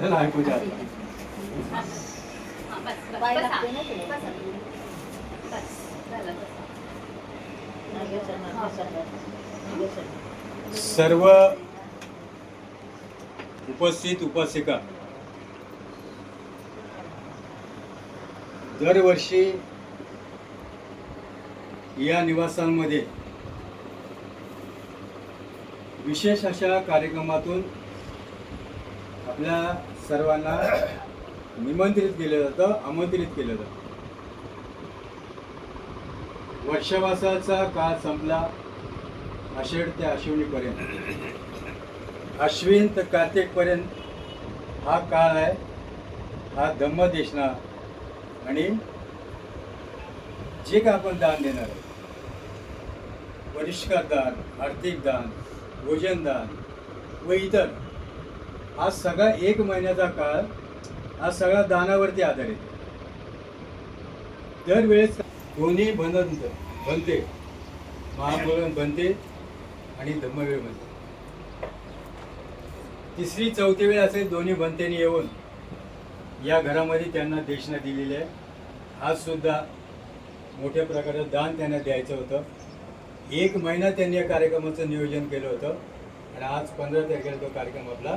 आपल्याला ऐकू द्या. सर्व उपस्थित उपासिका, दरवर्षी या निवासांमध्ये विशेष अशा कार्यक्रमातून आपल्या सर्वांना निमंत्रित केलं जातं, आमंत्रित केलं जातं. वर्षवासाचा काळ संपला, आषाढ ते आश्विनीपर्यंत, अश्विन ते कार्तिकपर्यंत हा काळ आहे. हा धम्मदेशना आणि जे काय आपण दान देणार आहे, परिष्कार दान, आर्थिक दान, भोजन दान व इतर, हा सगळा 1 महिन्याचा काळ हा सगळा दानावरती आधारित. दरवेळेस दोन्ही बनते, महापुराण बनते आणि धम्मवेळ बनते. तिसरी चौथी वेळ असे दोन्ही बनतेने येऊन या घरामध्ये त्यांना देशना दिलेली आहे. आज सुद्धा मोठ्या प्रकारे दान त्यांना द्यायचं होतं. 1 महिना त्यांनी या कार्यक्रमाचं नियोजन केलं होतं आणि आज 15 तारखेला तो कार्यक्रम आपला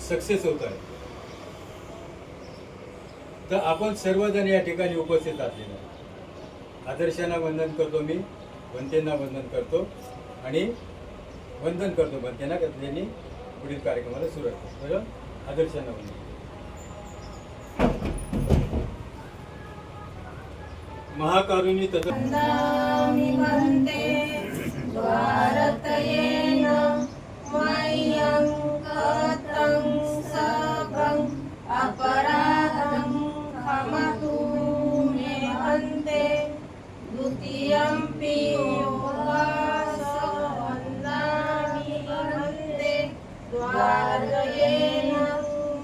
सक्सेस होत आहे. तर आपण सर्वजण या ठिकाणी उपस्थित असलेले आदर्शांना वंदन करतो, मी बनतेंना वंदन करतो आणि वंदन करतो बनतेंना, त्यांनी पुढील कार्यक्रमाला सुरुवात करतो. बरं, आदर्शांना वंदन. महाकारुणी वन्दामि वन्दे भारतयेन मह्यं कतं सभं अपराधं क्षमतु मे हन्ते द्वितीयंपि योगास वन्दामि वन्दे भारतयेन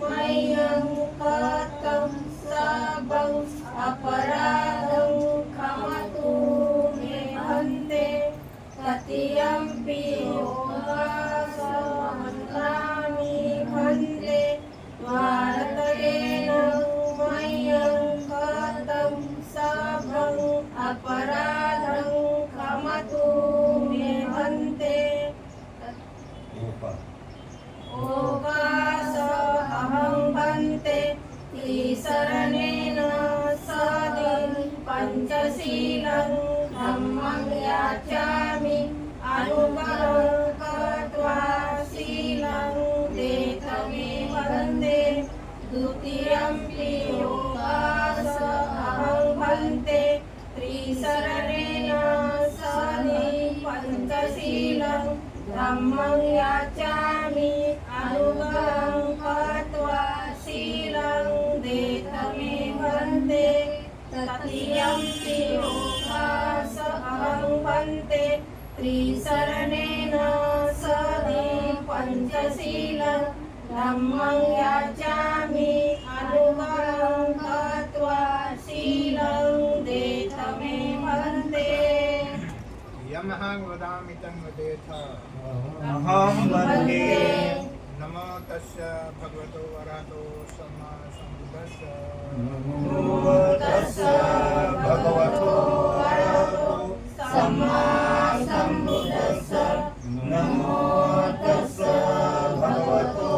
मह्यं कतं सभं अपराधं क्षमतु मे हन्ते तृतीयंपि योगास वन्दामि वन्दे भारतयेन मह्यं कृतं सभं अपराधं क्षमतु मे हन्ते योगास अहं वन्दे त्रिशरणेन सदिं पञ्चशीलं धम्मं याचामि अनुगमं कृत्वा शीलं देतमे वन्दे द्वितीयंपि योगास अहं वन्दे त्रिशरणेन सदिं पञ्चशीलं धम्मं याचामि अनुगमं कृत्वा शीलं देतमे वन्दे तृतीयंपि योगास अहं वन्दे त्रिशरणेन सदिं पञ्चशीलं धम्मं याचामि अनुगमं कृत्वा शीलं देतमे वन्दे. यमः वदामि तन्वदेथ अहं वन्दे नमो तस्य भगवतो वरहतो सम्मा सम्बुद्धस्य नमो तस्य भगवतो अरहतो सम्मा सम्बुद्धस्य. नमो तस्य भगवतो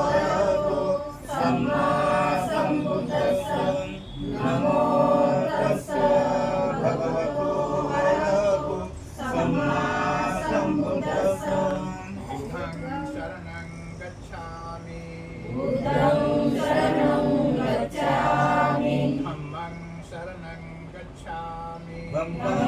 अरहतो सम्मा सम्बुद्धस्य. नमो तस्य भगवतो अरहतो सम्मा सम्बुद्धस्य. बुद्धं शरणं गच्छामि बुद्धं शरणं गच्छामि. धम्मं शरणं गच्छामि धम्मं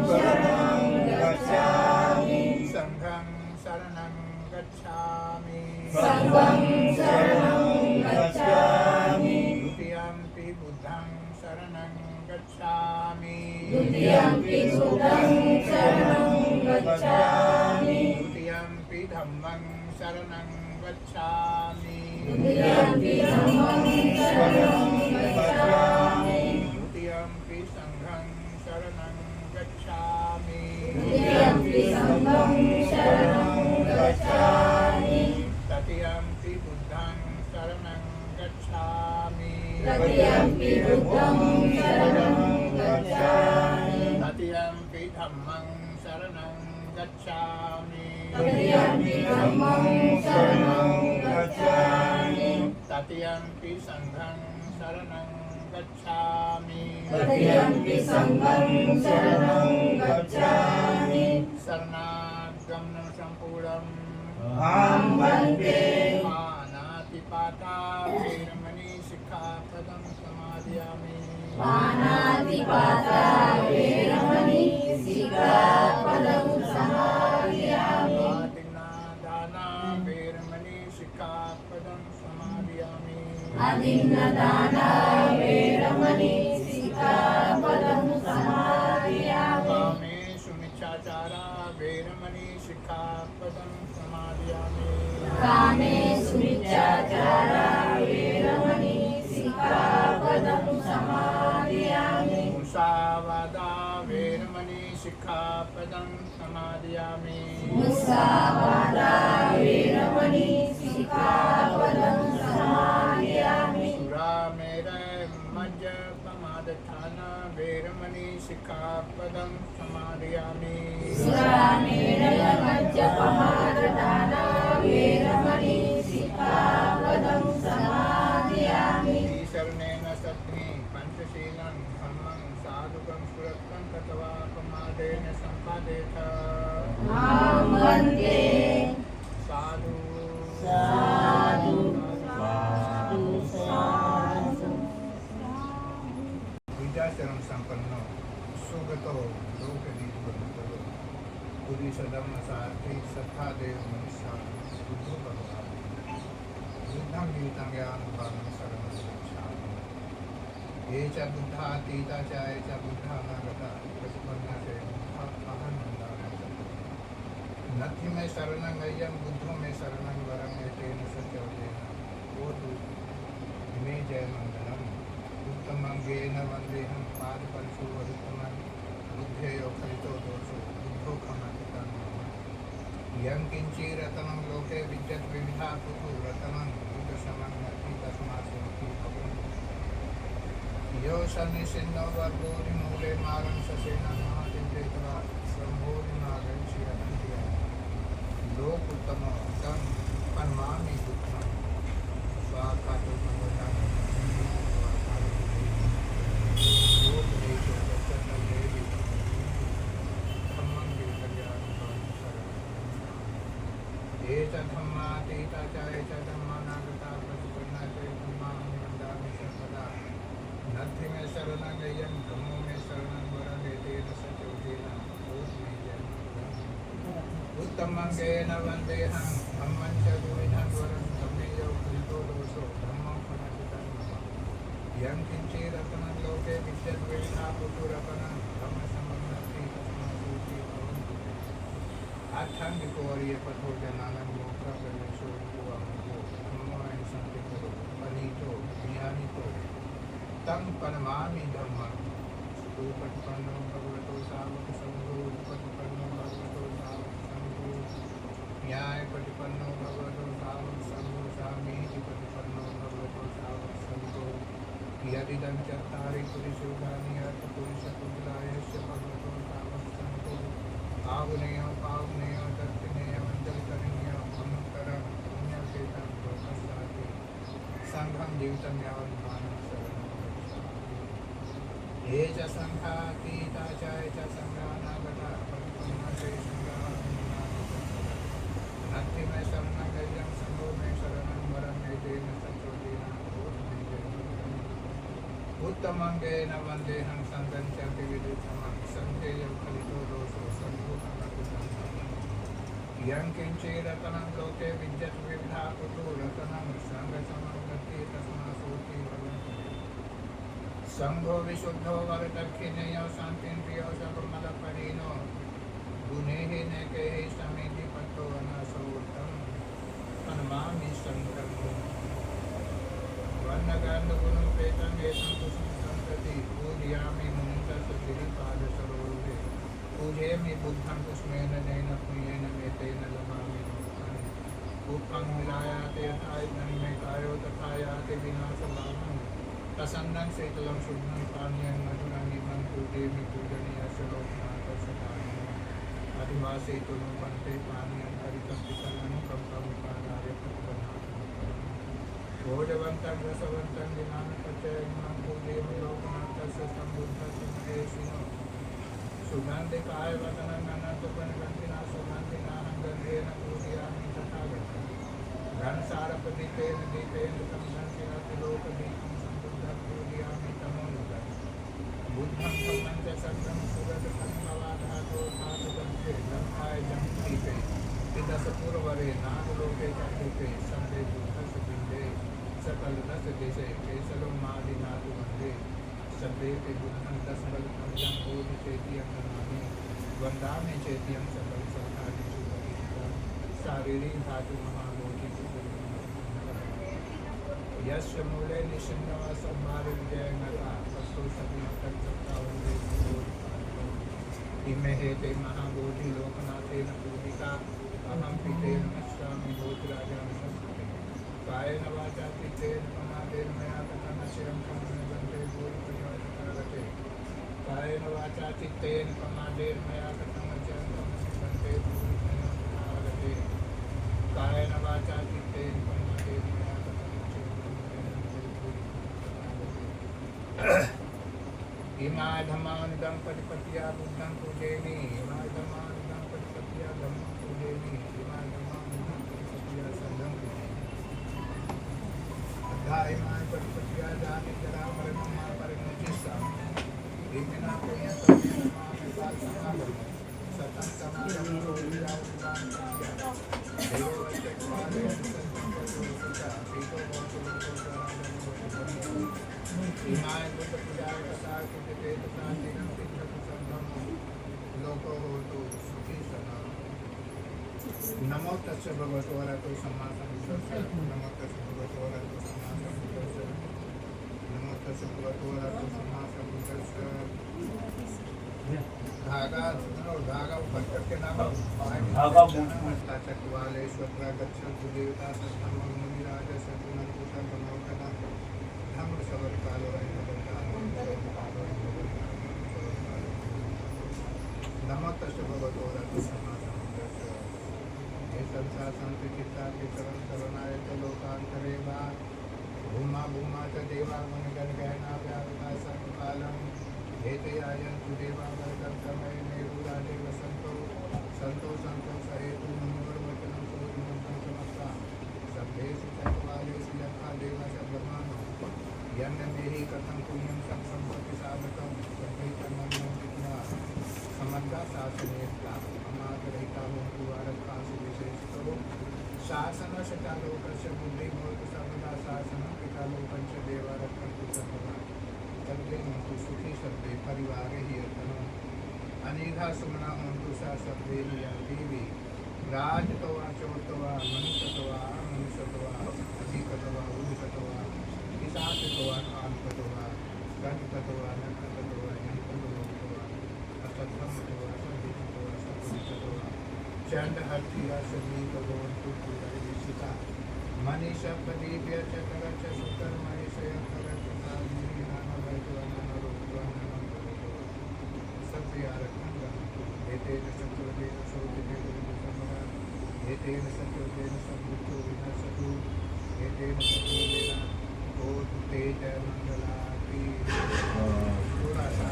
शरणं गच्छामि. संघं शरणं गच्छामि संघं शरणं गच्छामि. द्वितीयंपि बुद्धं शरणं गच्छामि द्वितीयंपि बुद्धं शरणं गच्छामि. द्वितीयंपि धम्मं शरणं गच्छामि द्वितीयंपि धम्मं शरणं गच्छामि. द्वितीयंपि संघं शरणं गच्छामि द्वितीयंपि संघं शरणं गच्छामि. तृतीयंपि बुद्धं शरणं गच्छामि तृतीयम्पि बुद्धं शरणं गच्छामि तृतीयम्पि धम्मं शरणं गच्छामि तृतीयम्पि धम्मं शरणं गच्छामि तृतीयम्पि संघं शरणं गच्छामि तृतीयम्पि संघं शरणं गच्छामि शरणागमनं सम्पूर्णम् अहं वन्दे पानातिपाता वेरमणि शिक्षापदं समादयामि पानातिपाता वेरमणि सिक्खापदं समादयामि आदिन्नादाना वेरमणि शिक्षापदं समादयामि अदिन्नदाना वेरमणि सिक्खापदं समादयामि कामेषु मिच्छाचारा वेरमणि शिक्षापदं समादयामि कामेषु मिच्छाचारा वेरमणि सिक्खापदं समादयामि मुसावादा वेरमणि शिक्षापदं समादयामि मुसावादा वेरमणि सिक्खापदं समादयामि सुरामेरय मज्जपमादठान वेरमणि शिक्षापदं समादयामि सुरामेरयमज्जपमादठाना वेरमणि सिक्खापदं समादयामि शरणेन सद्मि पंचशीलं धम्मं साधुकं सुरक्षं कृत्वा प्रमादेन सम्पादेत अहं वन्दे साधु साधु साधु साधु विद्याचरण संपन्नो सुगतो लोकदीपवन्तो पुरीशधम्मसार्थी सत्तादेव मनुष्या बुद्धो भगवान् बुद्धं गीतं ज्ञानभानं शरणं गच्छामि ये च बुद्धातीता च ये च बुद्धानागता प्रतिपन्ना च अहं नन्दामि नथि में शरणं गय्यं बुद्धो में शरणं वरं एतेन सत्यवतेन ओतु मे जय मंगलम उत्तमं येन वन्देहं पादपरिशुभरुत्तमं बुद्धेयो खलितो दोषो बुद्धो खमतितं यं किञ्चिरतनं लोके विद्यत् विविधा पुतु रतनं बुद्धशमं नति तस्मात् सोऽपि भवन्तु यो शनिशिन्नो वर्गोरिमूले मारं ससेनं महादिव्येतवा सम्भोरिमागच्छिरन्त्य लोकुत्तमो तं पन्मामि बुद्धं स्वाकातो भगवता धम्मातीता च धम्मानागता प्रतिपन्ना च धम्माहं वन्दामि सर्वदा नथि में शरणं गय्यं धम्मो में शरणं वरं एतेन सचोदेन उत्तमं येन वन्देहं धम्मं च द्विविधं वरं धम्मेयो खलितो दोषो धम्मं फलहितं यं किञ्चिरतनं लोके विद्यत् विविधा पुतुरपनं धम्मसम्बन्धि तस्मात् भवन्तु आख्यान पथो जनानं मोक्ष प्रवेशो युवामो धम्माय संतिको पनीतो ज्ञानितो तं पनमामि धम्मं सुपटिपन्नो भगवतो सावक संघो उपटिपन्नो भगवतो सावक संघो न्यायपटिपन्नो भगवतो सावक संघो सामीति पटिपन्नो भगवतो सावक संघो यदिदं चत्तारि पुरुषोधानि अर्थपुरुषपुत्रायश्च भगवतो सावक संघो आवनेयो पावनेयो दक्षिणेयो अञ्जलिकरणीयो अनुत्तरं पुण्यक्षेत्रं लोकस्याति संघं जीवितं यावन्मानं शरणं गच्छामि ये च संघातीता च ये च संघानागता परिपन्ना च नथि में शरणं गय्यं संघो में शरणं वरं एतेन सचोदेन उत्तमं येन वन्देहं संघं च विविधतमं सन्धेयो खलितो दोषो यं किञ्चिरतनं लोके विद्यत् विविधा पुतो रतनं सङ्गसमं गति तस्मात् सोऽपि भवन्तु संघो विशुद्धो वरदक्षिणेयो शान्तिन्द्रियो सर्वमलपरिणो गुणैः नैकैः समेति पतो अनासोत्तम पनमामि संघं वर्णगन्धगुणोपेतं येषं कुसुम सम्प्रति पूजयामि मुनितस्य गिरिपादसरोरुहे पूजयामि बुद्धं कुस्मेन नैन पुण्येन मेतेन लभामि मोक्षं उपकं विलायाते यथा इदं मे कायो तथा याते विनाशभावं प्रसन्नं शीतलं शुद्धं पानीयं मधुरं इमं पूजयामि पूजनीयस्य लोकनाथस्य अधिवासे तुलं वन्दे पानीयं हरितं पितरं कम्पं विपादाय पद्मनाभं भोजवन्तं रसवन्तं विनानपचयं पूजयामि लोकनाथस्य सम्बुद्धस्य महेशिनो सुगन्धिकाय वदनं अनन्तपरिगन्धिना सुगन्धिनाहं गन्धेन पूजयामि तथागतं घनसारपदीपेन दीपेन तं घनशिलातिलोकदीपं सम्बुद्धं पूजयामि तमोनुदं बुद्धं धम्मं च सत्यं सुगतफलं भवाधातो धातुगन्धे लङ्काय जम्दीपे पिदसपूर्वरे नागलोके चन्द्रिके सन्दे बुद्धस्य पिण्डे सकलरसदेशे केशलो मादिनाथु वन्दे सदेते बुद्धं दशबलतं जम्बोधि चेतियं नमामि वन्दामि चेतियं सकल सत्कार्येषु प्रतिष्ठितं शारीरिक धातु महाबोधि यस्य मूले निषिन्नः संभारे विजयनता ततो सतीमत्तच्चत्ता वन्दे इमे हेते महाबोधि लोकनाथेन पूजिता अहं पितेन पश्यामि भूतराजं संस्कृते कायेन वाचा चित्तेन प्रमादेन मया कथं शिरं कमलवन्ते भूरिपरिवर्तकागते कायेन वाचा चित्तेन प्रमादेन मया कथं शिरं कमलवन्ते भूरिपरिवर्तकागते कायेन वाचा चित्तेन प्रमादेन मया कथं शिरं कमलवन्ते भूरिपरिवर्तकागते इमाधमानिदं पतिपत्या बुद्धं पूजयामि इमाधमानिदं पतिपत्या धम्मं पूजयामि इमाधमानिदं पतिपत्या संघं पूजयामि अध्यायमान पतिपत्या जाति जरा मरणं मा परिमुचिस्सामि इमिना पुण्यतं नमामि पालसमागम सतं समागम रोहिया उदान पत्या देववच्चे क्वाले संतं पतिपत्या पीतो भवतु इमाय बुद्ध पूजाय कथा कुटिते शांतिनं पितृसंगम लोको होतु सुखी सदा नमो तस्य भगवतो अरहतो सम्मा सम्बुद्धस्य नमो तस्य भगवतो अरहतो सम्मा सम्बुद्धस्य नमो तस्य भगवतो अरहतो सम्मा सम्बुद्धस्य धागा ऊपर करके नाम धागा चक्रवाले स्वत्र गच्छन्तु देवता सत्तम मुनिराज सत्तम कुशल मनोकना धम्म सबर कालो नमो तस्य भगवतो अरहतो सम्मा सम्बुद्धस्य हे संसार शांति चित्ता के चरण शरणाय च लोकांतरे वा भूमा भूमा च देवा मुनिगण गहना व्यापका सर्वकालं हेते आयन्तु देवा वर्गं समय मेरुराजे वसन्तो संतो संतो सहेतु मुनिवर्वचनं सूर्यमन्त्रं समस्ता सर्वेषु चक्रवालेषु यथा देवा च ब्रह्माणो यन्नमेहि कथं पुण्यं संसम्पत्ति साधकं सर्वे कर्मण्यो विद्या समग्र शासनेता अमातरहिता भवतु आरक्षासु विशेषतो शासनस्य च लोकस्य बुद्धिः भवतु सर्वदा शासनं पिता लोकञ्च देवा रक्षन्तु सर्वदा सर्वे हन्तु सुखी सर्वे परिवारे हि यतनो अनिधा सुमना हन्तु सा सर्वे हि देवी राजतवा चोतवा मनुष्यतवा अधिकतवा उदिकतवा किसातवा कामकतवा गणकतवा नखतवा यंत्रतवा असत्समतवा संदितवा सत्समतवा चंडहर्तिया समीतवा तुलरिषिता मनीषा प्रदीप्य चक्रच सुकर महेशय करचता एतेन सत्वतेन सौतेन समरा एतेन सत्वतेन संयुक्तो विनशतु एतेन सत्वतेन होतु ते च मंगलाति थोड़ा सा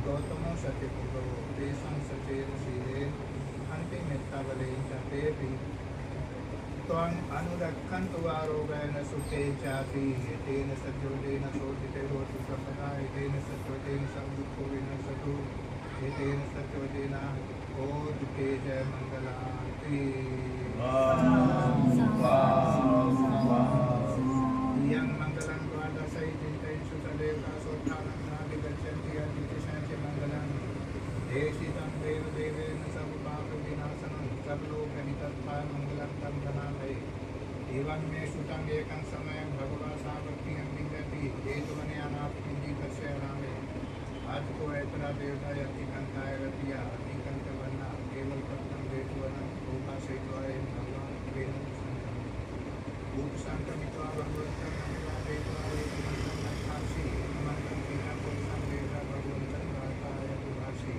गौतमो सत्यपुरुषो तेषां सचेन शीलेन हन्ति मिथ्याबलेन च तेऽपि त्वम् अनुरक्षन्तु आरोग्येन सुखे चापि एतेन सत्योजेन शोधिते होतु सर्वदा एतेन सत्योजेन सर्वदुःखो विनश्यतु एतेन सत्योजेन होतु तेजः मङ्गलाति यं मङ्गलं द्वादशै चिन्तयिषु तदेवता सोत्थानन्नादिगच्छन्ति अतिथिशं च मङ्गलं देशितं देवदेवेन सर्वपापविनाशनं सर्वलोकहितत्वाय मङ्गलं तं प्रणमामि एवं मे श्रुतं एकं समयं भगवान् सावक्तिं विन्दति एतवन्यानाप्ति तस्य नामे आज को ऐतरा देवता अतिकंठाय रतिया अतिकंठवन्ना केवल पत्तम वेदवनं लोकाशयित्वाय भगवान् वेदं उपसंक्रमित्वा भगवन्तं नमः देवा एकमन्तं नक्षांसि एकमन्तं पीठं पुरुषं वेदा भगवन्तं वार्ताय विभाषि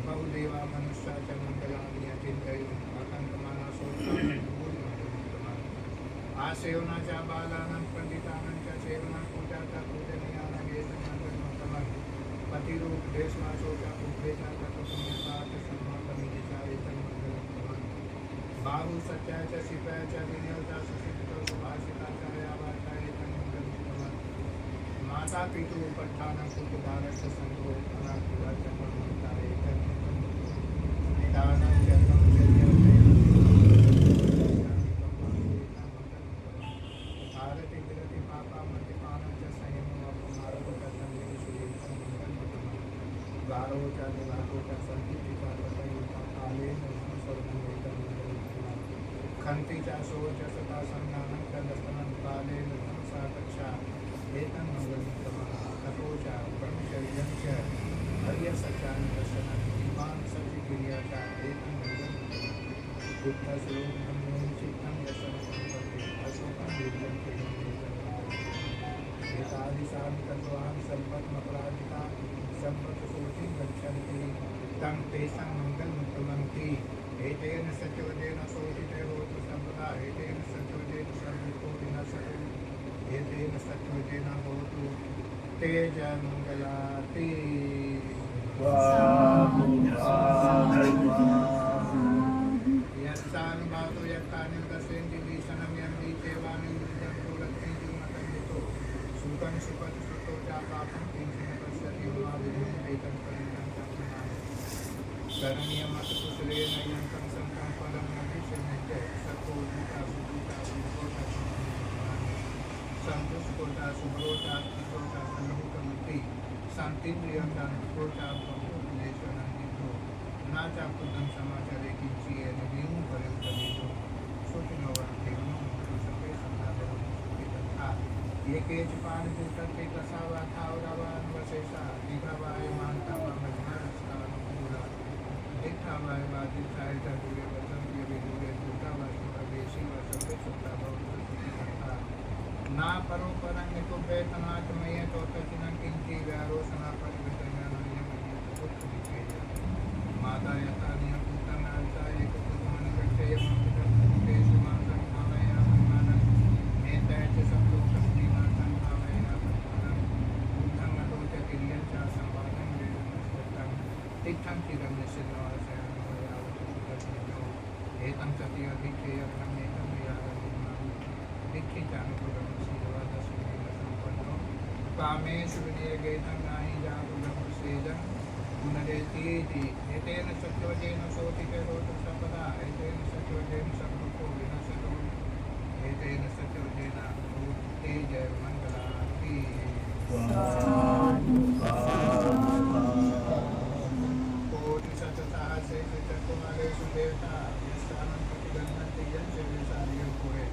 बहुदेवा मनुष्या च मङ्गलानि अचिन्तयन् आसेवनाच्या बालानां पंडितानां च सेवना पूजा च पूजनीयानां एतन्मङ्गलमुत्तमम् पतिरूप देशवासो च उपदेशा च पुण्यता च सम्मापनिता एतन्मङ्गलमुत्तमम् बाहु सत्या च शिपा च विनयता सुशिक्षितो सुभाषिता च यावाचा एतन्मङ्गलमुत्तमम् माता पितु उपत्थानं कुटुम्बारः च संगो अनाकुला च परमता एतन्मङ्गलमुत्तमम् निदानं च भारते विरति पापा मद्यपानं च संयमो अपमार्गो च संयमो गारो च निवारो च संकीर्तिता तथैव कालेन सर्वमेतं खन्ति च सो च सदा संज्ञानं च दर्शनं कालेन साकक्षा एतं मङ्गलमुत्तमः ततो च ब्रह्मचर्यं च हर्यसत्यानुदर्शनं दीपान् सचिक्रिया च एतं मङ्गलमुत्तमः बुद्धश्लोकं चित्तं यशं अशोकं वीर्यं एतादृशां तत्त्वान् सम्पत्मपराजिता सम्पत्सोचिं गच्छन्ति तं तेषां मङ्गलमुत्तमन्ति एतेन सत्यवदेन शोचिते होतु सर्वदा एतेन सत्यवदेन सर्वतो विनश्यतु एतेन सत्यवदेन होतु तेजमङ्गलाति यस्यानुभातो यत्तानिर्दशेन्ति भीषणं यन्ति चैवानिर्दं लक्ष्मीं मतन्वितो सुखं सुखं सुतो च पापं किञ्चिन पश्यति मा विमुक्तं परिणतं तत्त्वनामि करणीयमतकुशलेन यन्तं संकं फलं न विषयन्ते सतो दूता सुदूता सुभोता सन्तुष्टोता सुभोता सुभोता सन्मुखमति शान्तिप्रियं शान्तिप्रोता बहुलेशनन्दितो नाचा पुतं समाचारे किंची निविम पर्यंतनितो सोचिनोवाक्यं सभे संधानं तथा एकेच पान जुटते कसावा थावरावान वशेषा दिखावाय मानता मजमार अनुकूला दिखावाय बाधिताय दूरे वचन के दूरे जुटावाय प्रवेशी व सभे सत्ता बहुत तथा ना परोपरंग को वेतनात्मय तो तचिनं किंची व्यारोसना परिवर्तनानयं कुछ दिखेया माता यथानियं पुत्रं आर्चा एक पुत्रमन गच्छेय मंदिरं मातं भावयामि नेतय च संलोकं श्रीमातं भावयामि बुद्धं नतो च किरियं च संवादं वेदमस्तकं तिष्ठं चिरं निश्चिन्नवासयामयावतो एतं सति अधिक्षेयं नेतं विहारं दीक्षितानुकूलं श्रीवादसुमेन सम्पन्नो कामेषु विनियोगेतं नाहि जातुलं सेजं पुनरेतीति एतेन सत्यवचेन शोचिते होतु सर्वदा एतेन सत्यवचेन सर्वको विनश्यतु एतेन सत्यवचेन तेजः मङ्गलाति कोटिशतसहस्रेषु चतुर्मालेषु देवता यस्यानं प्रतिगृह्णन्ति यस्य विशार्यं कुरे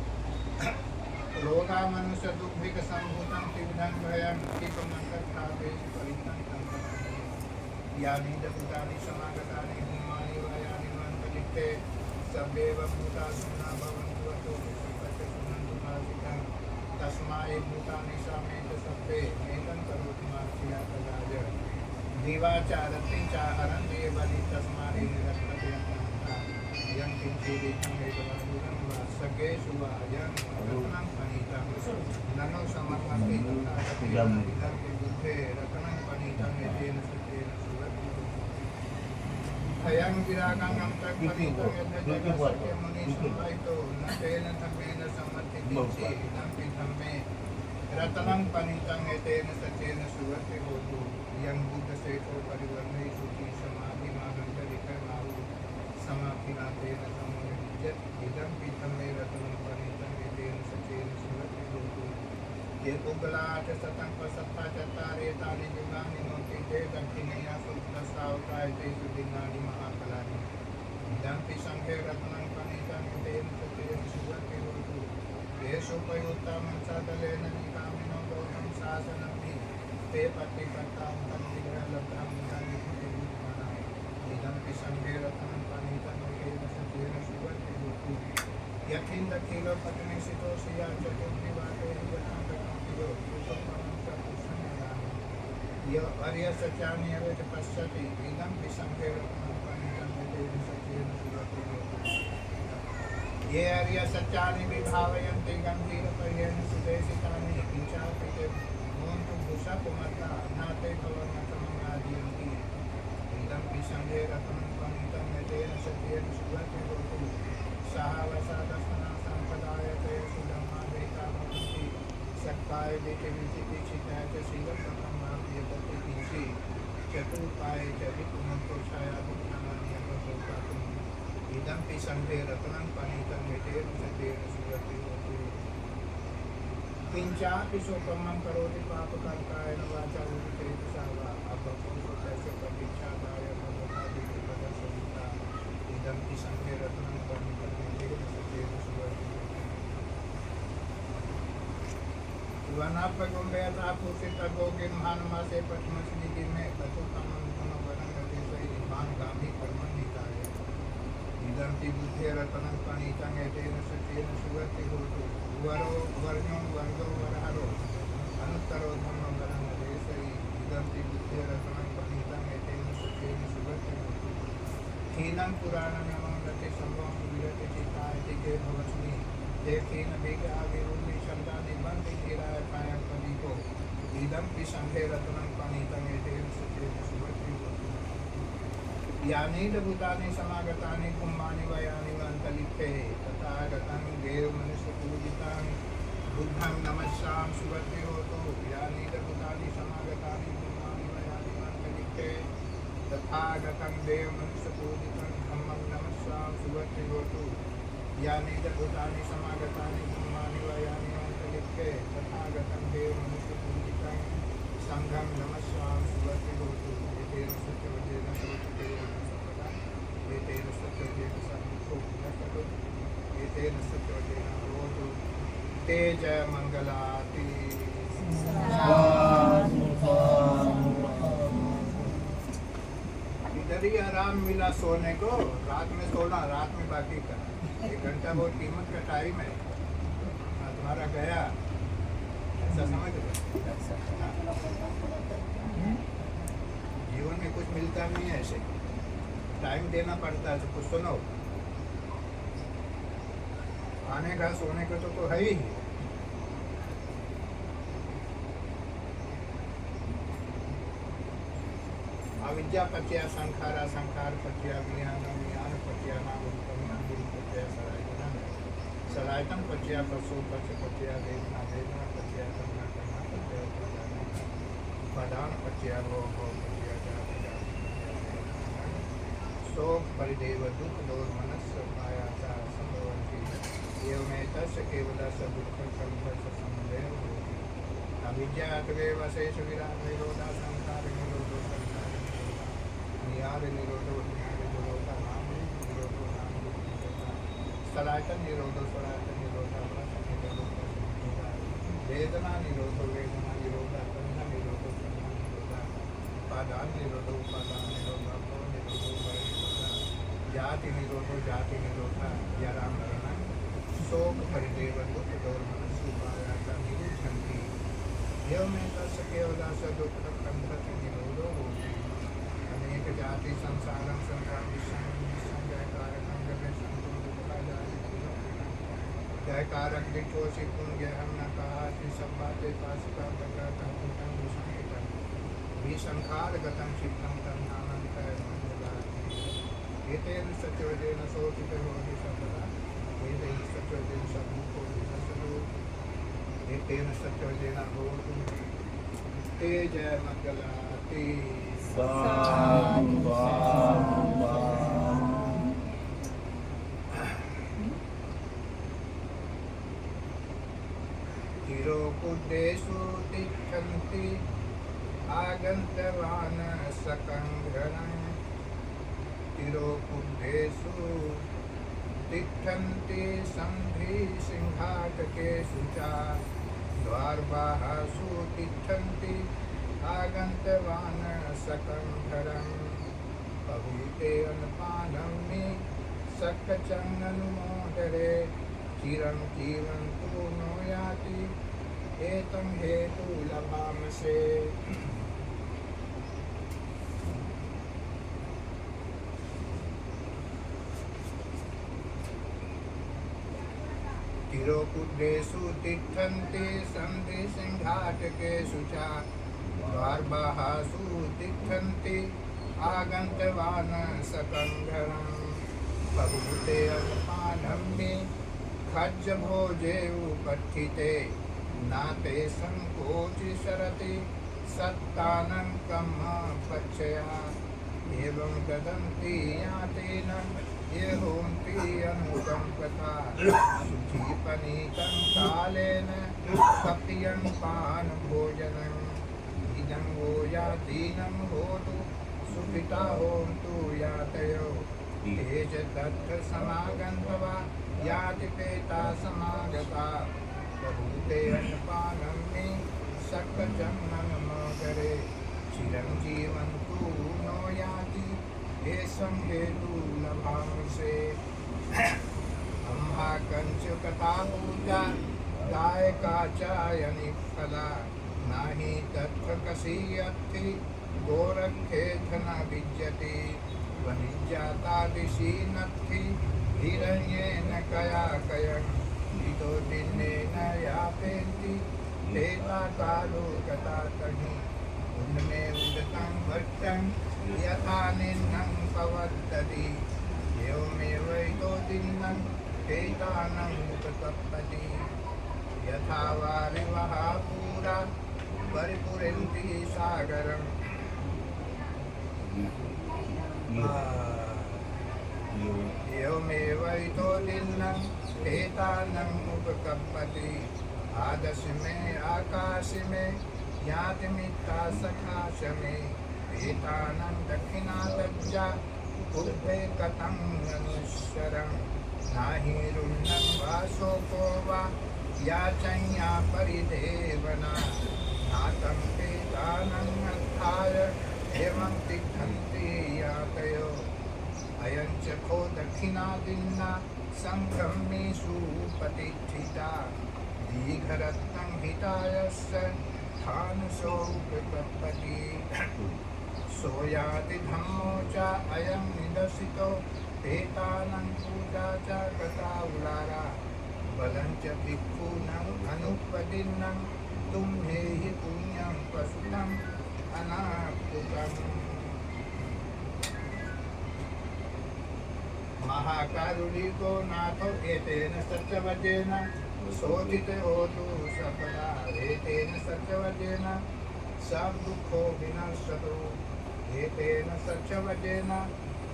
रोगा मनुष्य दुर्भिक्षसम्भूतं त्रिविधं भयं क्षिपमन्तर्भावेषु परितं यानि दपुतानि समागतानि भूमानि वा यानि मन्तलिप्ते सभ्येव भूतासु न भवन्तु अतो विसर्पस्य सुनन्तु भासितं तस्माय भूतानि समेत सभ्ये एतं करोति मार्ष्या तदाज दिवाचारति च हरन्ति बलि तस्माय निरस्तते यं किञ्चिदितं एतवादुरं वा सखेषु वा यं रत्नं पणितं ननो समर्पन्ति तथा बुद्धे रत्नं पणितं एतेन सत्येन भयं विरागं तत्पतितं यद्यजगस्य मुनिसंवाहितो न तेन धम्मेन सम्मतितिंसि इदं धम्मे रत्नं पनितं एतेन सचेन सुवर्ते होतु यं बुद्धसेतो परिवर्णे शुचि समाधिमानन्दरिकमाहु समाधिनाथेन समोनिजत् इदं धम्मे रत्नं पनितं एतेन सचेन सुवर्ते होतु ये पुगलाट सतं पसत्ता चत्तारे तानि युगानि नोति ते दक्षिणेया सुदसावताय ते सुदिनानि महाफलानि इदंपि संघे रत्नं पनितं तेन सचेन सुवर्ते होतु येषुपयुक्तं सदलेन निकामिनो गौतम शासनमि ते पतिपत्तां तं विग्रहलब्धां निधानिभूतिभूतमाना इदंपि संघे रत्नं पनितं तेन सचेन सुवर्ते होतु यखिन्दखिलो पत्नीसितो सिया चतुर्दिवाते यो अर्य सत्यानि अवेत पश्यति इदं विसंगे रत्नं पनितं तेन सचेन सुवर्ते होतु ये अर्य सत्यानि विभावयन्ति गम्भीरपर्येण सुदेशितानि किञ्चापि ते भवन्तु भूषकुमता नाते भवन्नतममादीयन्ति इदं विसंगे रत्नं पनितं तेन सचेन सुवर्ते होतु सहावसादस्मना सम्पदायते सुधर्मादेका भवन्ति सत्पाय विचितिचिताय च शीलप्रथम भाव्यते किंसि चतुर्पाय च विपुनन्तोषायादिज्ञानान्यपभोक्तुम् इदंपि संघे रत्नं पनितं एतेन सचेन सुवर्ते होतु किंचापि सोपमं करोति पापकर्तायेन वाचा उदितेजसा वा अपपुरुषस्य प्रतीक्षादाय भगवतादिपदसंहिता इदंपि संघे रत्नं पनितं एतेन सचेन सुवर्ते वनापगुम्बे था पूषित गोगिन भानुमासे पद्मश्री में कथुतमं गुणवरंगदेशै इमां गामि कर्मणिकाय इदंपि बुद्धे रत्नं पनितं एतेन सचेन सुवर्ते होतु वरो वर्णो वर्गो वरहरो अनुत्तरो धम्मं वरंगदेशै इदंपि बुद्धे रत्नं पनितं एतेन सचेन सुवर्ते होतु क्षीणं पुराणमयं गति संभवं विरति चित्ताय दिगे भवस्मि देखीन विज्ञाविरुद्धि शब्दा निबंधि गिराय कायं पदिको इदंपि संघे रत्नं पनितं एतेन सचेन सुवर्ते होतु यानीद भूतानि समागतानि कुम्भानि वयानि वन्तलिप्ते तथागतं देवमनुष्यपूजितं बुद्धं नमस्सां सुवर्ते होतु यानीद भूतानि समागतानि कुम्भानि वयानि वन्तलिप्ते तथागतं देवमनुष्यपूजितं धम्मं नमस्सां सुवर्ते होतु यानीद भूतानि समागतानि कुम्भानि वयानि वन्तलिप्ते तथागतं देवमनुष्यपूजितं संघं नमस्सां सुवर्ते होतु एतेन सत्यवचेन सर्वचिते एतेन सत्यवचेन सर्वो एतेन सत्यवचेन भवतु ते जय मंगलाति इधर ही आराम मिला सोने को रात में सोना रात में बाकी का 1 घंटा बहुत कीमत का टाइम है तुम्हारा गया ऐसा समझ लो जीवन में कुछ मिलता नहीं है ऐसे टाइम देना पड़ता है तो कुछ सुनो आने का सोने का तो है ही अविद्या पत्या संखारा संखार पत्या ज्ञान ज्ञान पत्या नाम पत्या सलायतन पत्या पशु पक्ष पत्या वेदना वेदना पत्या करना करना पत्या पदान पत्या भोग पत्या शोक परिदेव दुख दोर मनस्य मायाचा संभवन्ति एवमेतस्य केवलस्य दुःखं संभवस्य संदेह अविद्यात्वेव शेष विराट निरोधा संसार निरोधो संसार नियार निरोधो नियार निरोधा नाम निरोधो नाम निरोधा सलायतन निरोधो सलायतन निरोधा वेदना निरोधो वेदना निरोधा तन्ना निरोधो तन्ना निरोधा उपादान निरोधो उपादान निरोधा भव निरोधो भव निरोधा जाति निरोधो जाति निरोधा जरा मरण शोक परिदेव दुख दोर्मनस्य उपायाता निरुद्धन्ति एवमेतस्य केवलस्य दुःखं बन्धति निरोधो होति अनेक जाति संसारं संसार विसंजयकारकं गते संतो दुःखाजाय जयकारक दिक्कोषि पुण्य हम न कहा कि सब बातें पासिका बगा कहूतं विसंगितं विसंखार गतं चित्तं तन्नानं कय मंगलाति एतेन सत्यवदेन सोतितो होति सर्वदा एतेन सत्यवदेन सबुको विनशतु एतेन सत्यवदेन भवतु ते जय मंगलाते साधु साधु तिरोकुड्डेषु तिष्ठन्ति आगन्तवान् सकङ्घ्रणम् तिरोकुड्डेषु तिष्ठन्ति सन्धिसिंहाटकेषु च द्वारबाहसु तिष्ठन्ति आगन्तवान् सकङ्घरम् पहुते अन्नपानं मे सक्कचङ्गनुमोदरे चिरं जीवन्तु नो याति एतं हेतु लभामसे तिरोकुड्डेषु तिष्ठन्ति सन्धिसिंहाटकेषु च द्वारबाहसु तिष्ठन्ति आगन्तवान् सकङ्घरम् पहुते अन्नपानं मे खज्जभोजे उपस्थिते नाते संकोचि सरति सत्तानं कम्मपच्छया एवं ददन्ति यातेन ये होन्ति अनुकम्पता शुचिपनीतं कालेन कपियं पानभोजनम् इदं वो यातीनं होतु सुखिता होन्तु यातयो ते च तत्र समागन्तवा याति पेता समागता बहुते अन्नपानं मे सक्कचङ्गनमोदरे चिरं जीवन्तु नो याति एषं हेतु लभांसे ब्रह्मा कञ्चुकता पूजा दायका चायनि फला नहि तत्र कसीयत्ति गोरखेथ न विद्यते वनिज्यातादिशी नत्थि हिरण्येन कया कयं हितो दिनेन यापेन्ति तेता कालो गता तहि उन्मे उदतं भट्टं यथा निन्नं पवत्तति एवमेवैतो दिन्नं तेतानं उपतप्पति यथा वारिवः पूरा परिपुरन्ति सागरम् एवमेवैतो दिन्नं एतानम् उपकम्पति आदशमे आकाशमे यातिमित्ता सखाशमे एतानं दक्षिणादज्जा उर्ध्वे कथं अनुश्वरं नहि रुण्डं वा शोको वा याचन्या परिदेवना नातं एतानं अर्थाय एवं तिष्ठन्ति यातयो अयं च को दक्षिणादिन्ना संक्रमेषु प्रतिष्ठिता दीघरत्नं हितायस्य स्थानसोपपत्ति सोयाति धम्मो च अयं निदर्शितो एतानं पूजा च कृता उलारा बलं च भिक्षूणाम् अनुपदिन्नं तुम्हेहि पुण्यं पशुतम् अनाप्तुकम् महाकारुणिको नाथो एतेन सत्यवचेन शोधितो होतु सफला एतेन सत्यवचेन सब दुःखो विनश्यतु एतेन सत्यवचेन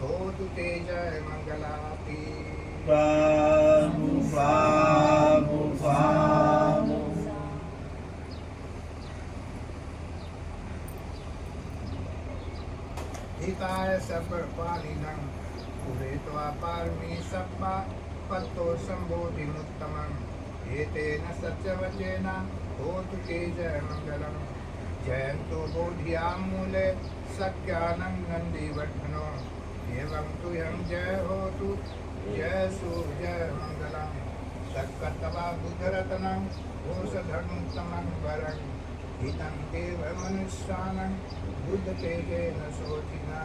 होतु ते जय मंगलाति साधु साधु साधु हिताय सर्वपालिनं पुरेत्वा पारमी सप्पा पत्तो सम्बोधिमुत्तमम् एतेन सत्यवचेन होतु ते जय मंगलम् जयन्तो बोधियामूले सत्यानं नन्दिवर्धनो एवं तु यं जय होतु जय सु जय मंगलम् सक्कतवा बुद्धरत्नं औषधं तमं वरं हितं देव मनुष्यानं बुद्धतेजेन शोधिना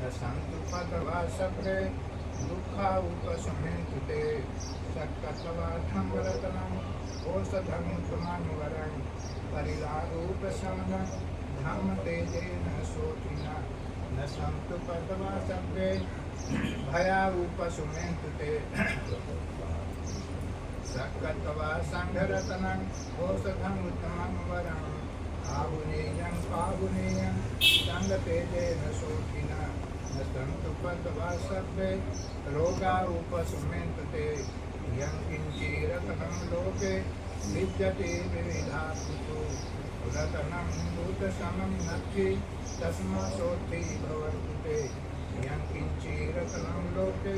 न सन्तु पदवा सप्रे दुःखा उपशमन्तु ते सक्कतवा धम्मरत्नं औषधं तमं वरं परिलारूपशमनं धम्मतेजेन शोधिना न सन्तु पदवा सप्रे भयारूपसुमेन्तु ते सक्कत्वा सङ्घरतनं औषधम् उत्तमं वरम् आहुनेयं पाहुनेयं सङ्गतेजेन शोकिना न सन्तु पद्वा सर्वे रोगारूपसुमेन्तु ते यं किञ्चिरतनं लोके विद्यते विविधा कुतो रतनं भूतसमं नक्ति तस्मासोत्थि भवन्तु ते यं किञ्चिरतनं लोके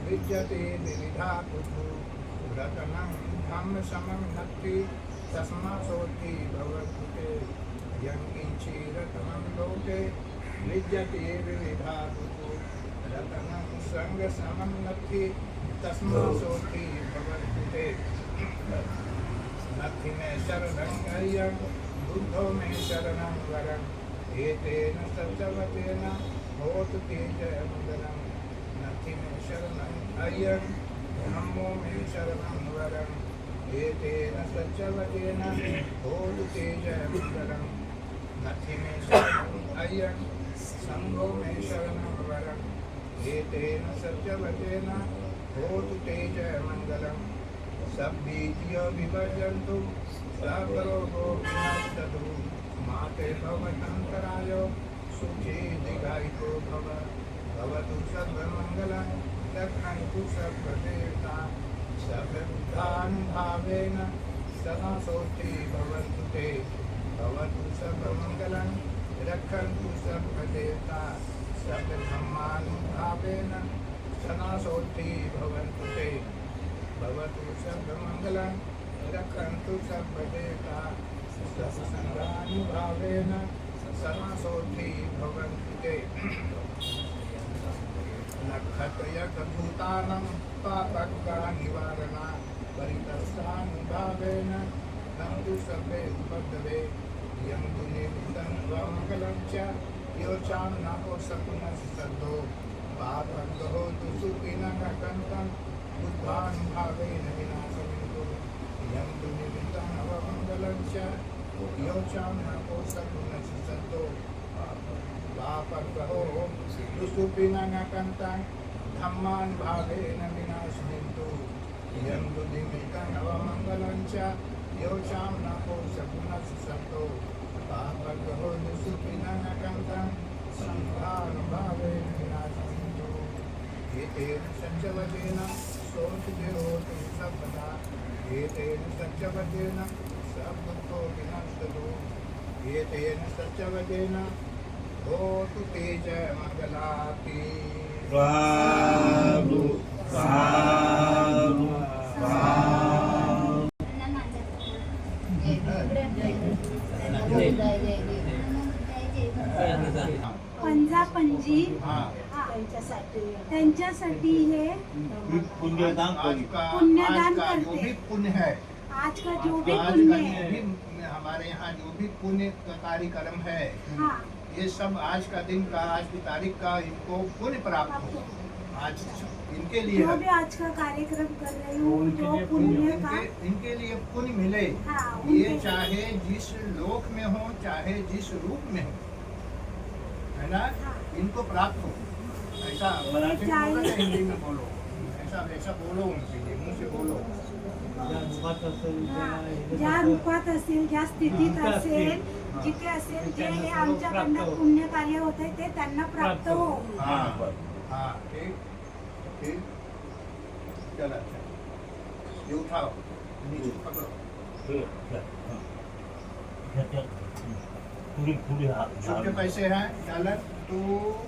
विद्यते विविधा कुतो रतनं धम्मसमं नक्ति तस्मासोत्थि भवन्तु ते यं किञ्चिरतनं लोके विद्यते विविधा कुतो रतनं सङ्गसमं नक्ति तस्मासोत्थि भवन्तु ते नत्थि मे शरणं अय्यं बुद्धो मे शरणं वरं एतेन सत्यवतेन होतु ते जयमङ्गलं नत्थि मे शरणं अय्यं धम्मो मे शरणं वरं एतेन सत्यवतेन होतु ते जयमङ्गलं नत्थि मे शरणं अय्यं सङ्घो मे शरणं वरं एतेन सत्यवतेन होतु ते जयमङ्गलं सब्बीतियो विभजन्तु सर्वरोगो विनश्यतु माते भवतन्तरायो सुखे दीर्घायुको भव भवतु सर्वमङ्गलं रक्षन्तु सर्वदेवता सर्वबुद्धानुभावेन सदा सोत्थि भवन्तु ते भवतु सर्वमङ्गलं रक्षन्तु सर्वदेवता सर्वधर्मानुभावेन सदा सोत्थि भवन्तु ते भवतु सर्वमङ्गलं रक्षन्तु सर्वदेवता सर्वसङ्गानुभावेन सदा सोत्थि भवन्तु ते नक्षत्रयभूतानां पापनिवारणा परितस्तानुभावेन नन्तु सर्वे उपद्रवे यं तु निमित्तं मङ्गलं च योचां नाको सकुनस्ततो पापन्दो तु सुखिनः कन्तं बुद्धानुभावेन विनाशमितो यं तु निमित्तं नवमङ्गलं च योचां नाको सकुनस्ततो पापन्दो तु सुखिनः कन्तं धम्मानुभावेन विनाशमितो यं तु निमित्तं नवमङ्गलं च योचां नाको सकुनस्ततो पापन्दो तु सुखिनः कन्तं संघानुभावेन विनाशमितो एतेन सत्यवचेन सोऽतिरोतु सर्वदा एतेन सत्यवचेन सर्वतो विनश्यतु एतेन सत्यवचेन होतु ते जयमङ्गलाति साधु साधु साधु पंजापंजी हाँ त्यांच्यासाठी हे पुण्यदान पुण्यदान आज का जो करते। भी पुण्य है आज का जो भी आज पुण्य का जो है भी हमारे यहाँ जो भी पुण्य का कार्यक्रम है हाँ ये सब आज का दिन का आज की तारीख का इनको पुण्य प्राप्त हो आज इनके लिए जो है। भी आज का कार्यक्रम कर रही हूँ जो पुण्य का इनके लिए पुण्य मिले हाँ ये उनके चाहे जिस लोक में हो चाहे जिस रूप में हो है ना हाँ। इनको प्राप्त हो ऐसा ये मराठी में बोलो या चाहिए। हिंदी में बोलो ऐसा वैसा बोलो उनके लिए मुंह से बोलो हाँ, ज्या रूपात असेल ज्या स्थितीत असेल जिथे असेल जे हे आमच्याकडनं पुण्य कार्य होत आहे ते त्यांना प्राप्त हो हाँ हाँ ठीक ठीक चलो अच्छा ये उठाओ नीचे पकड़ो छोटे पैसे हैं डॉलर तू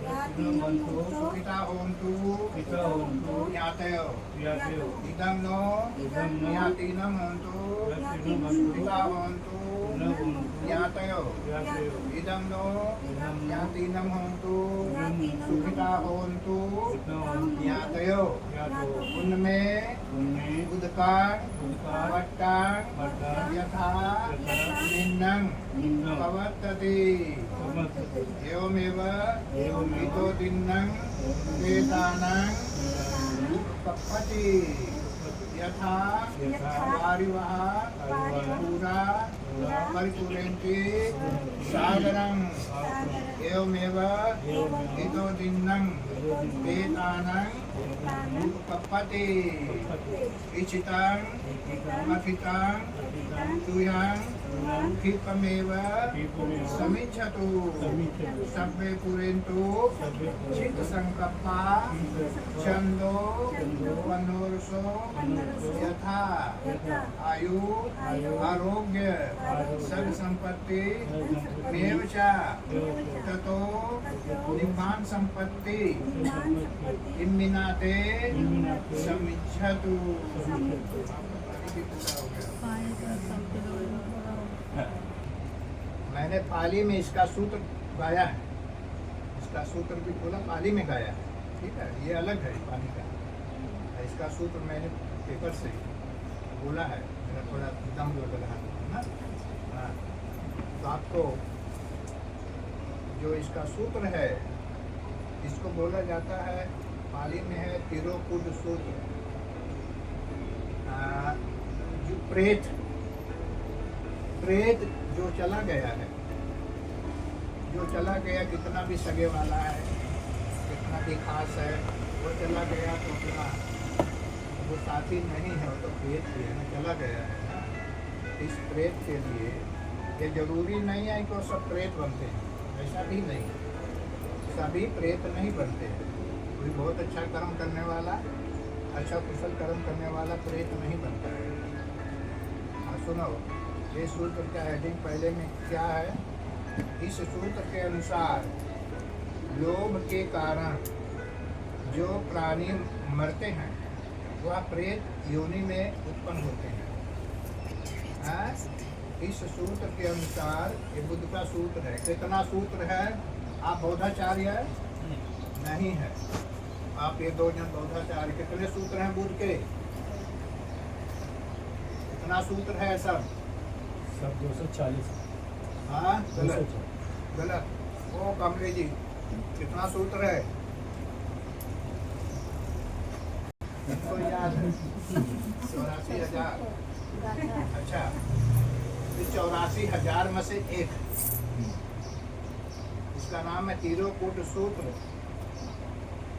या तीन होतो सुखिता होन्तु ज्ञातयो इदं नो ज्ञातीनं होन्तु सुखिता होन्तु ज्ञातयो इदं नो ज्ञातीनं होन्तु सुखिता होन्तु ज्ञातयो उनमें उदकान् वट्टान् यथा निन्नं प्रवर्तते एवमेव इतो दिन्नं वेदानां उत्पत्ति यथा वारिवः पुरा परिपूरन्ति सागरं एवमेव इतो दिन्नं एतानं उपपत्ति इचितं अथितं तुयं क्षिपमेव समिच्छतु सर्वे पुरेन्तु चित्तसङ्कल्पा छन्दो वनोरसो यथा आयु आरोग्य सर्वसम्पत्ति मेव च ततो निब्बान संपत्ति इम्मिनाते समिच्छतु। मैंने पाली में इसका सूत्र गाया है, इसका सूत्र भी बोला पाली में गाया है, ठीक है, ये अलग है पाली का। इसका सूत्र मैंने पेपर से बोला है, मेरा थोड़ा दम लग रहा है ना। हाँ, तो आपको जो इसका सूत्र है इसको बोला जाता है, पाली में है तिरोकुट सूत्र। जो प्रेत जो चला गया है, जो चला गया कितना भी सगे वाला है, कितना भी खास है, वो चला गया तो अपना वो साथी नहीं है, वो तो प्रेत ही है ना, चला गया है ना। इस प्रेत के लिए ये जरूरी नहीं है कि वो सब प्रेत बनते हैं, ऐसा भी नहीं, सभी प्रेत नहीं बनते हैं। कोई बहुत अच्छा कर्म करने वाला, अच्छा कुशल कर्म करने वाला प्रेत नहीं बनता है। हाँ सुनो, ये सूत्र का हेडिंग पहले में क्या है? इस सूत्र के अनुसार लोभ के कारण जो प्राणी मरते हैं वह प्रेत योनि में उत्पन्न होते हैं। हाँ? इस सूत्र के अनुसार, ये बुद्ध का सूत्र है। कितना सूत्र है? आप बौद्धाचार्य नहीं है, आप ये दो जन बौद्धाचार्य। कितने सूत्र हैं बुद्ध के? कितना सूत्र है सब? 240। हाँ गलत गलत। ओ कमले जी, कितना सूत्र है? इनको याद है? 84,000। अच्छा, 84,000 में से एक, इसका नाम है तिरोकुट सूत्र।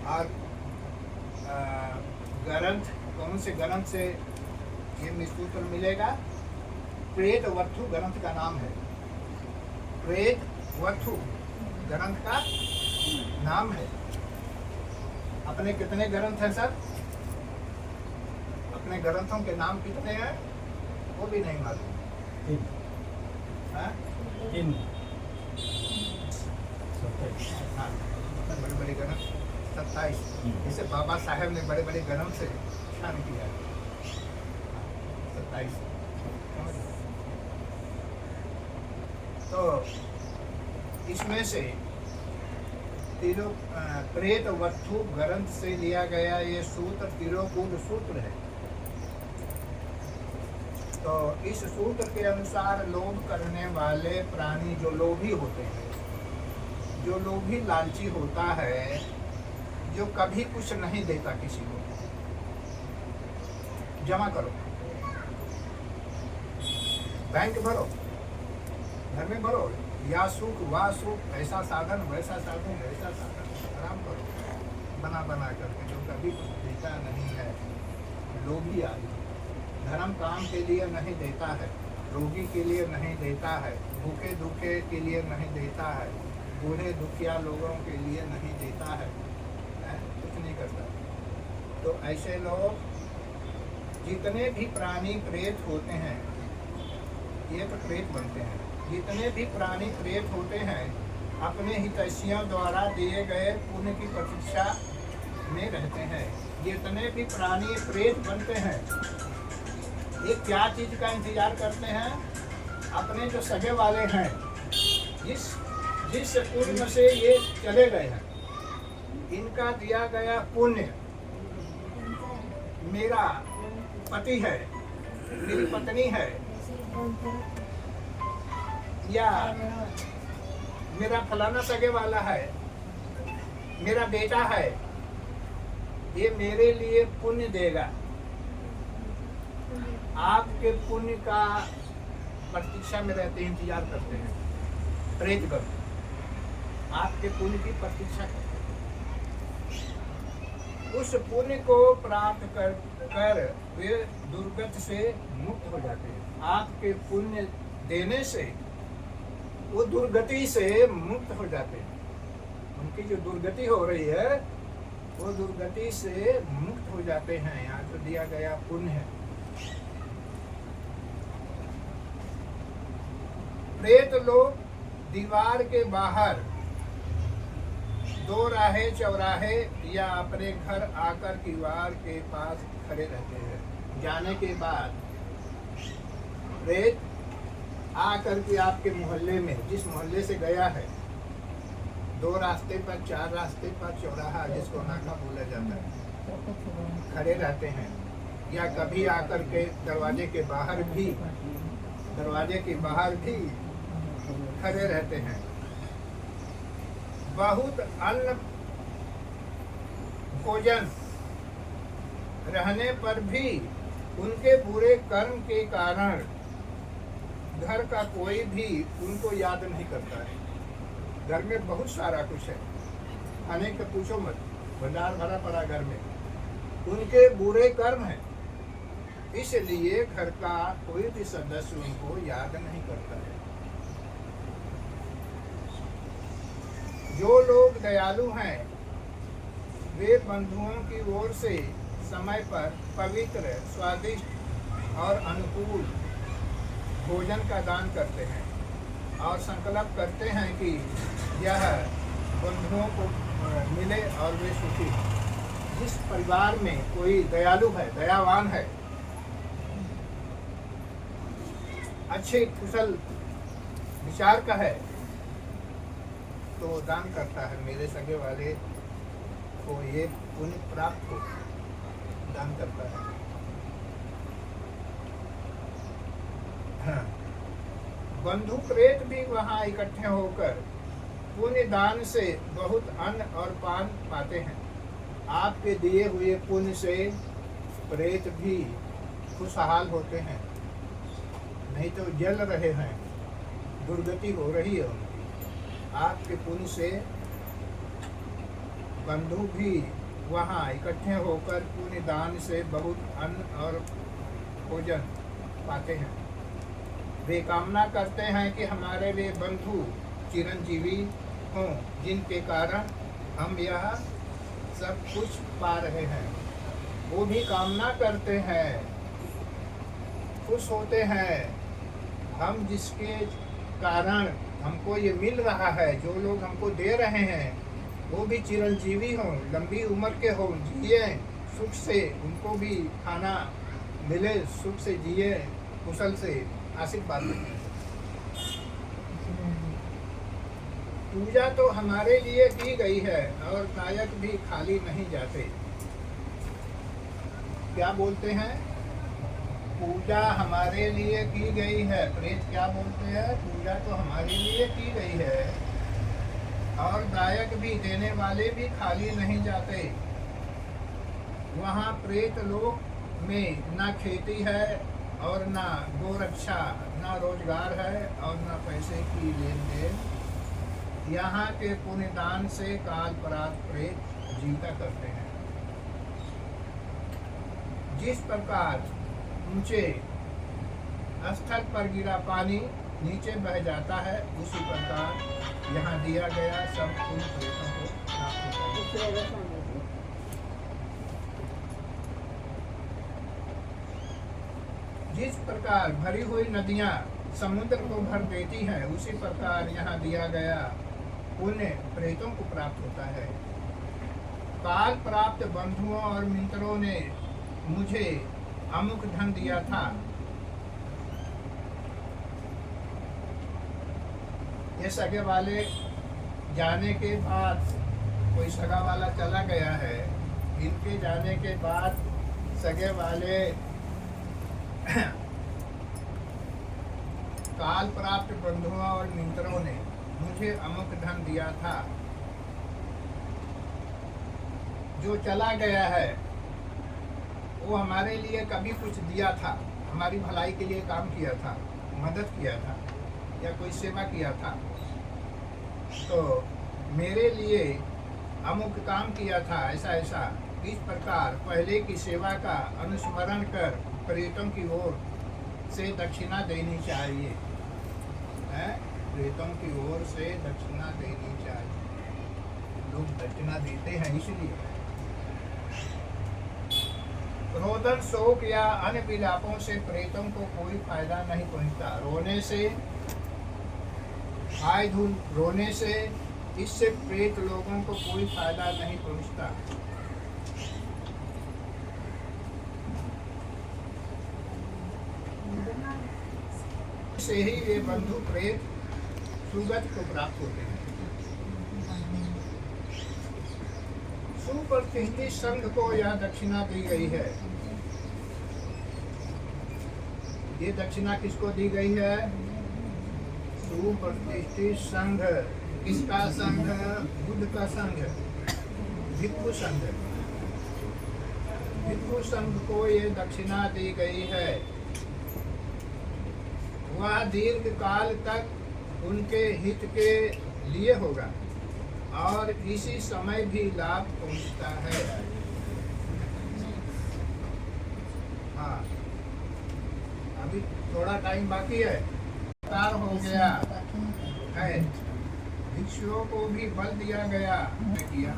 और ग्रंथ, कौन से ग्रंथ से ये सूत्र मिलेगा? प्रेत वर्थु ग्रंथ का नाम है। प्रेत वर्थु ग्रंथ का नाम है। अपने कितने ग्रंथ हैं सर? अपने ग्रंथों के नाम कितने हैं वो भी नहीं मालूम। हाँ? हाँ, बड़े बड़े ग्रंथ 27। इसे बाबा साहेब ने बड़े बड़े ग्रंथ से शान किया। 27। तो इसमें से तीनों प्रेत वर्थु ग्रंथ से लिया गया ये सूत्र तिरोकुट सूत्र है। तो इस सूत्र के अनुसार लोभ करने वाले प्राणी जो लोभी होते हैं, जो लोभी लालची होता है, जो कभी कुछ नहीं देता किसी को, जमा करो, बैंक भरो, घर में भरो, या सुख वा सुख, ऐसा साधन वैसा साधन वैसा साधन, आराम करो बना बना करके, जो कभी कुछ देता नहीं है। लोभी आदमी धर्म काम के लिए नहीं देता है, रोगी के लिए नहीं देता है, भूखे दुखे के लिए नहीं देता है, बूढ़े दुखिया लोगों के लिए नहीं देता है, कुछ नहीं करता। तो ऐसे लोग, जितने भी प्राणी प्रेत होते हैं, ये तो प्रेत बनते हैं, जितने भी प्राणी प्रेत होते हैं अपने हितैषियों द्वारा दिए गए पुण्य की प्रतीक्षा में रहते हैं। जितने भी प्राणी प्रेत बनते हैं, ये क्या चीज का इंतजार करते हैं? अपने जो सगे वाले हैं, जिस पुण्य से ये चले गए हैं, इनका दिया गया पुण्य, मेरा पति है, मेरी पत्नी है, या मेरा फलाना सगे वाला है, मेरा बेटा है, ये मेरे लिए पुण्य देगा। आपके पुण्य का प्रतीक्षा में रहते हैं, इंतजार करते हैं प्रेतगण, आपके पुण्य की प्रतीक्षा करते हैं। उस पुण्य को प्राप्त कर वे दुर्गति से मुक्त हो जाते हैं। आपके पुण्य देने से वो दुर्गति से मुक्त हो जाते हैं। उनकी जो दुर्गति हो रही है वो दुर्गति से मुक्त हो जाते हैं। यहाँ जो दिया गया पुण्य है। प्रेत लोग दीवार के बाहर दो राहे चौराहे या अपने घर आकर दीवार के पास खड़े रहते हैं। जाने के बाद प्रेत आकर के आपके मोहल्ले में, जिस मोहल्ले से गया है, दो रास्ते पर, चार रास्ते पर चौराहा जिसको नाका बोला जाता है, खड़े रहते हैं। या कभी आकर के दरवाजे के बाहर भी खड़े रहते हैं। बहुत अन्न भोजन रहने पर भी उनके बुरे कर्म के कारण घर का कोई भी उनको याद नहीं करता है। घर में बहुत सारा कुछ है, खाने का पूछो मत, भंडार भरा पड़ा घर में। उनके बुरे कर्म है, इसलिए घर का कोई भी सदस्य उनको याद नहीं करता है। जो लोग दयालु हैं वे बंधुओं की ओर से समय पर पवित्र, स्वादिष्ट और अनुकूल भोजन का दान करते हैं और संकल्प करते हैं कि यह बंधुओं को मिले और वे सुखी। जिस परिवार में कोई दयालु है, दयावान है, अच्छे कुशल विचार का है, तो दान करता है। मेरे सगे वाले को ये पुण्य प्राप्त हो, दान करता है। हाँ। बंधु प्रेत भी वहाँ इकट्ठे होकर पुण्य दान से बहुत अन्न और पान पाते हैं। आपके दिए हुए पुण्य से प्रेत भी खुशहाल होते हैं, नहीं तो जल रहे हैं, दुर्गति हो रही है उनकी। आपके पुण्य से बंधु भी वहाँ इकट्ठे होकर पुण्य दान से बहुत अन्न और भोजन पाते हैं। वे कामना करते हैं कि हमारे लिए बंधु चिरंजीवी हों, जिनके कारण हम यह सब कुछ पा रहे हैं। वो भी कामना करते हैं, खुश होते हैं। हम जिसके कारण हमको ये मिल रहा है, जो लोग हमको दे रहे हैं, वो भी चिरंजीवी हों, लंबी उम्र के हों, जिए सुख से, उनको भी खाना मिले, सुख से जिए, कुशल से। आशीर्वाद दें। पूजा तो हमारे लिए की गई है और नायक भी खाली नहीं जाते। क्या बोलते हैं? पूजा हमारे लिए की गई है। प्रेत क्या बोलते हैं? पूजा तो हमारे लिए की गई है और दायक भी, देने वाले भी खाली नहीं जाते। वहाँ प्रेत लोक में ना खेती है और ना गोरक्षा, ना रोजगार है और ना पैसे की लेन देन। यहाँ के पुण्यदान से काल परात प्रेत जीता करते हैं। जिस प्रकार ऊंचे स्थल पर गिरा पानी नीचे बह जाता है, उसी प्रकार यहाँ दिया गया सब पुण्य प्रेतों को प्राप्त होता है। जिस प्रकार भरी हुई नदियाँ समुद्र को भर देती हैं, उसी प्रकार यहाँ दिया गया पुण्य प्रेतों को प्राप्त होता है। काल प्राप्त बंधुओं और मित्रों ने मुझे अमुक धन दिया था। ये सगे वाले जाने के बाद, कोई सगा वाला चला गया है, इनके जाने के बाद सगे वाले काल प्राप्त बंधुओं और मित्रों ने मुझे अमुक धन दिया था। जो चला गया है वो हमारे लिए कभी कुछ दिया था, हमारी भलाई के लिए काम किया था, मदद किया था या कोई सेवा किया था, तो मेरे लिए अमुक काम किया था, ऐसा ऐसा इस प्रकार पहले की सेवा का अनुस्मरण कर प्रेतों की ओर से दक्षिणा देनी चाहिए। है? प्रेतों की ओर से दक्षिणा देनी चाहिए। लोग दक्षिणा देते हैं इसलिए। रोदन, शोक या अन्य विलापों से प्रेतों को कोई फायदा नहीं पहुंचता। रोने से, हाय धूल रोने से, इससे प्रेत लोगों को कोई फायदा नहीं पहुंचता। से ही वे बंधु प्रेत सुगत को प्राप्त होते हैं। सुप्रतिष्ठित संघ को यह दक्षिणा दी गई है। ये दक्षिणा किसको दी गई है? सुप्रतिष्ठित संघ। किसका संघ? बुद्ध का संघ, भिक्षु संघ। भिक्षु संघ को ये दक्षिणा दी गई है। वह दीर्घ काल तक उनके हित के लिए होगा और इसी समय भी लाभ पहुंचता है। हाँ, अभी थोड़ा टाइम बाकी है। तार हो गया है। भिक्षुओं को भी बल दिया गया किया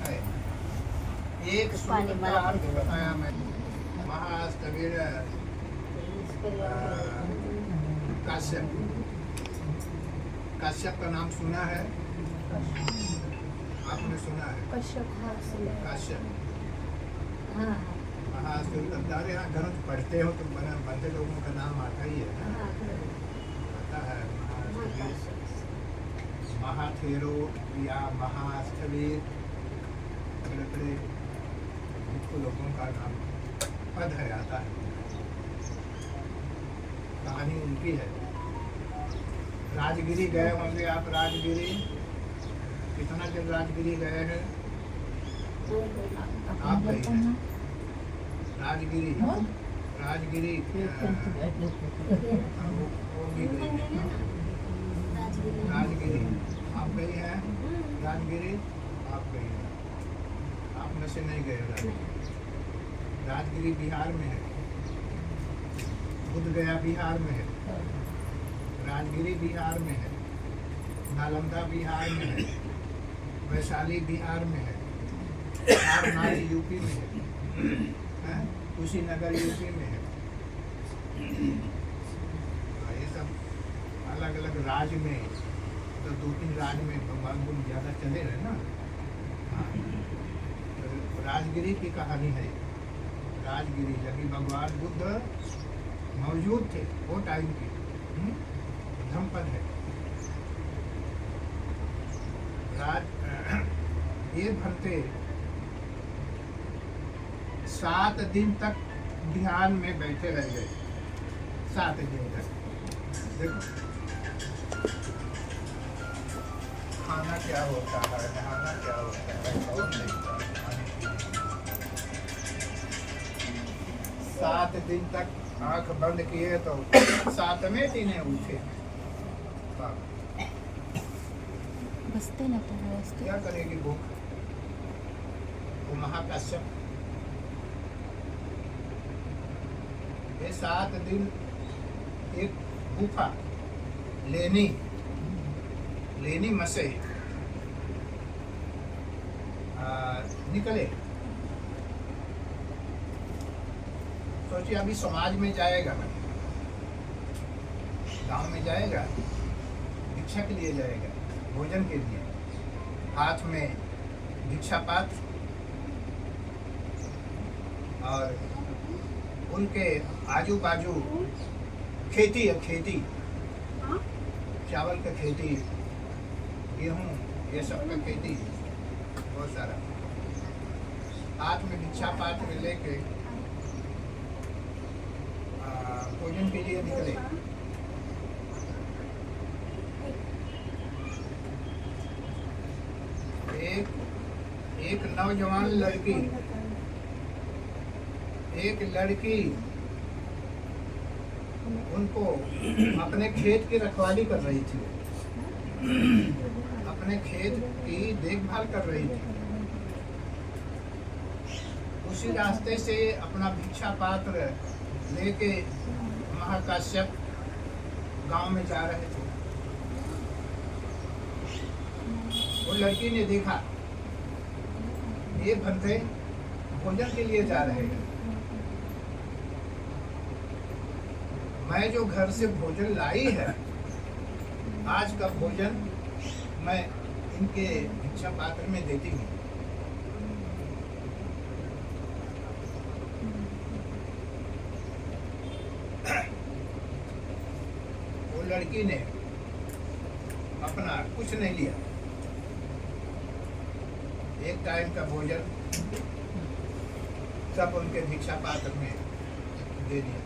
है। एक सूत्र का अर्थ बताया मैं। महास्तवीर काश्यप। काश्यप का नाम सुना है? आपने सुना है? काश्यप। महास्तवीर यहाँ ग्रंथ पढ़ते हो तो बनते लोगों का नाम आता ही है। आता है महाथेरो या महास्थवीर, बड़े लोगों का नाम पद है, आता है। कहानी उनकी है। राजगिरी गए होंगे आप। राजगिरी कितना दिन राजगिरी गए हैं? आप गए हैं राजगिरी? राजगिरी वो भी गई है। राजगिरी आप गई हैं? राजगिरी आप गई हैं। आप में से नहीं गए राजगिरी। राजगिरी बिहार में है। बुद्ध गया बिहार में है। राजगिरी बिहार में है। नालंदा बिहार में है। वैशाली बिहार में है। सारनाथ यूपी में है। कुशीनगर यूपी में है। ये सब अलग अलग राज्य में, तो 2-3 राज्य में भगवान बुद्ध ज़्यादा चले रहे ना। तो राजगिरी की कहानी है। राजगिरी जब भगवान बुद्ध मौजूद थे वो टाइम की धर्मपद है। ये भरते 7 दिन तक ध्यान में बैठे रह गए। 7 दिन तक। देखो खाना क्या होता है, नहाना क्या होता है, कौन देखता है। 7 दिन तक आंख बंद किए तो 7वें दिन उठे। बसते ना तो व्यवस्थित। क्या करेगी भूख? वो महाकाश्यप ये 7 दिन एक गुफा लेनी मसे निकले। सोचिए अभी समाज में जाएगा, गांव में जाएगा, भिक्षा के लिए जाएगा, भोजन के लिए, हाथ में भिक्षा पात्र और उनके आजू बाजू खेती है। खेती, चावल का खेती, गेहूं, ये सब का खेती बहुत सारा। हाथ में भिक्षा पात्र लेके भोजन के लिए निकले। एक नौजवान लड़की, उनको अपने खेत की रखवाली कर रही थी, अपने खेत की देखभाल कर रही थी। उसी रास्ते से अपना भिक्षा पात्र लेके महाकाश्यप गांव में जा रहे थे। वो लड़की ने देखा ये भंते भोजन के लिए जा रहे हैं, मैं जो घर से भोजन लाई है आज का भोजन मैं इनके भिक्षा पात्र में देती हूँ। वो लड़की ने अपना कुछ नहीं लिया, एक टाइम का भोजन सब उनके भिक्षा पात्र में दे दिया।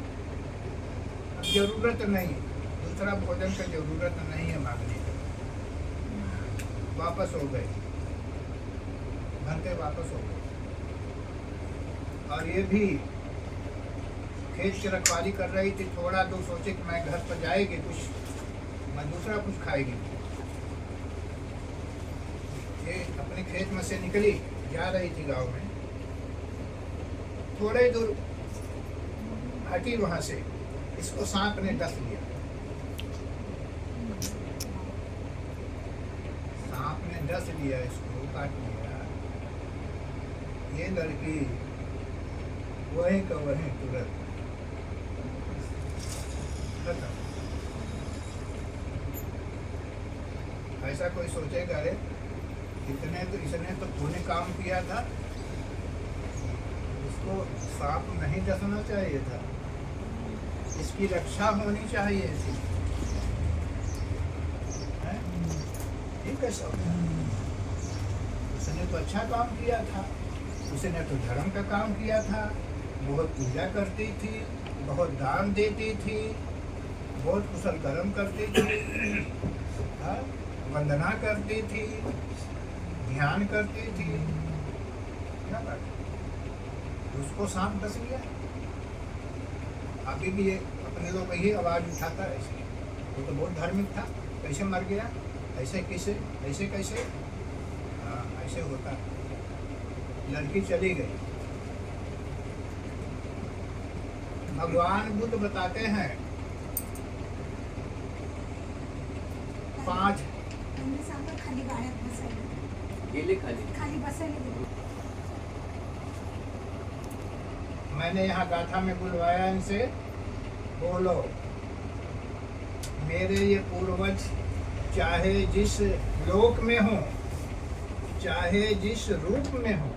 अब जरूरत नहीं, दूसरा भोजन का जरूरत नहीं है मांगने की। वापस हो गए, भंते वापस हो गए। और ये भी खेत की रखवाली कर रही थी, थोड़ा तो सोचे कि मैं घर पर जाएगी कुछ, मैं दूसरा कुछ खाएगी। ये अपने खेत में से निकली, जा रही थी गांव में, थोड़े दूर हटी वहां से, इसको सांप ने डस लिया। सांप ने डस लिया, इसको काट लिया। ये लड़की वहीं का वहीं तुरंत खत्म। ऐसा कोई सोचेगा अरे इसने तो पुण्य काम किया था, इसको सांप नहीं डसना चाहिए था, इसकी रक्षा होनी चाहिए थी। हैं? ये कैसा होता है? उसने तो अच्छा काम किया था, उसने तो धर्म का काम किया था, बहुत पूजा करती थी, बहुत दान देती थी, बहुत कुशल कर्म करती थी, हाँ? वंदना करती थी, ध्यान करती थी, क्या बात? उसको सांप डस लिया। अभी भी ये अपने लोग यही आवाज उठाता है ऐसे, वो तो बहुत धार्मिक था, कैसे मर गया, ऐसे कैसे, ऐसे कैसे, हाँ ऐसे होता। लड़की चली गई। भगवान बुद्ध बताते हैं 5 खाली गाड्यात बसायला गेले खाली खाली बसायला गेले. मैंने यहाँ गाथा में बुलवाया इनसे, बोलो मेरे ये पूर्वज चाहे जिस लोक में हो, चाहे जिस रूप में हो,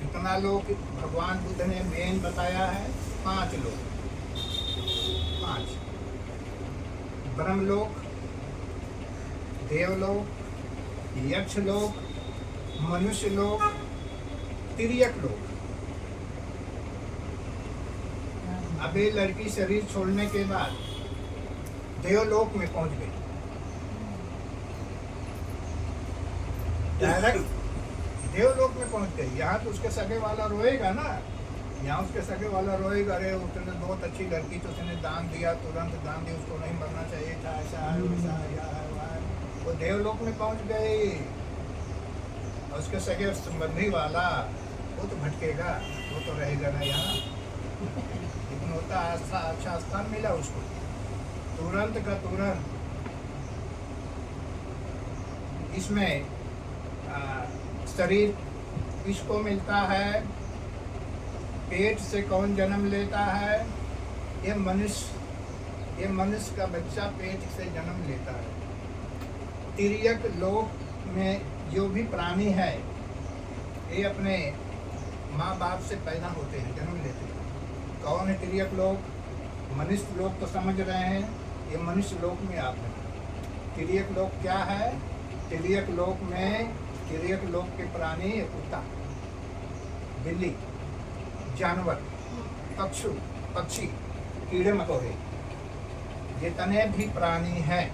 कितना लोग भगवान बुद्ध ने मेन बताया है, 5 लोग, 5 ब्रह्मलोक, देवलोक, यक्ष लोक, मनुष्य लोक, तिर्यक लोक। अब ये लड़की शरीर छोड़ने के बाद देवलोक में पहुंच गई। डायरेक्ट देवलोक में पहुंच गई। यहाँ तो उसके सगे वाला रोएगा ना, यहाँ उसके सगे वाला रोएगा, अरे उसने बहुत अच्छी लड़की तो उसने दान दिया, तुरंत दान दिया, उसको नहीं मरना चाहिए था, ऐसा है वैसा है, यह है वह है। वो देवलोक में पहुंच गई और उसके सगे संबंधी वाला वो तो भटकेगा, वो तो रहेगा ना यहाँ। लेकिन होता अच्छा स्थान मिला उसको, तुरंत का तुरंत। इसमें शरीर किसको मिलता है, पेट से कौन जन्म लेता है, ये मनुष्य का बच्चा पेट से जन्म लेता है। तिर्यक लोक में जो भी प्राणी है ये अपने माँ बाप से पैदा होते हैं, जन्म लेते हैं। कौन है तिर्यक लोक? मनुष्य लोक तो समझ रहे हैं, ये मनुष्य लोक में आप हैं। तिर्यक लोक क्या है? तिर्यक लोक में तिर्यक लोक के प्राणी, कुत्ता, बिल्ली, जानवर, पक्षी, कीड़े मकोड़े, जितने भी प्राणी हैं,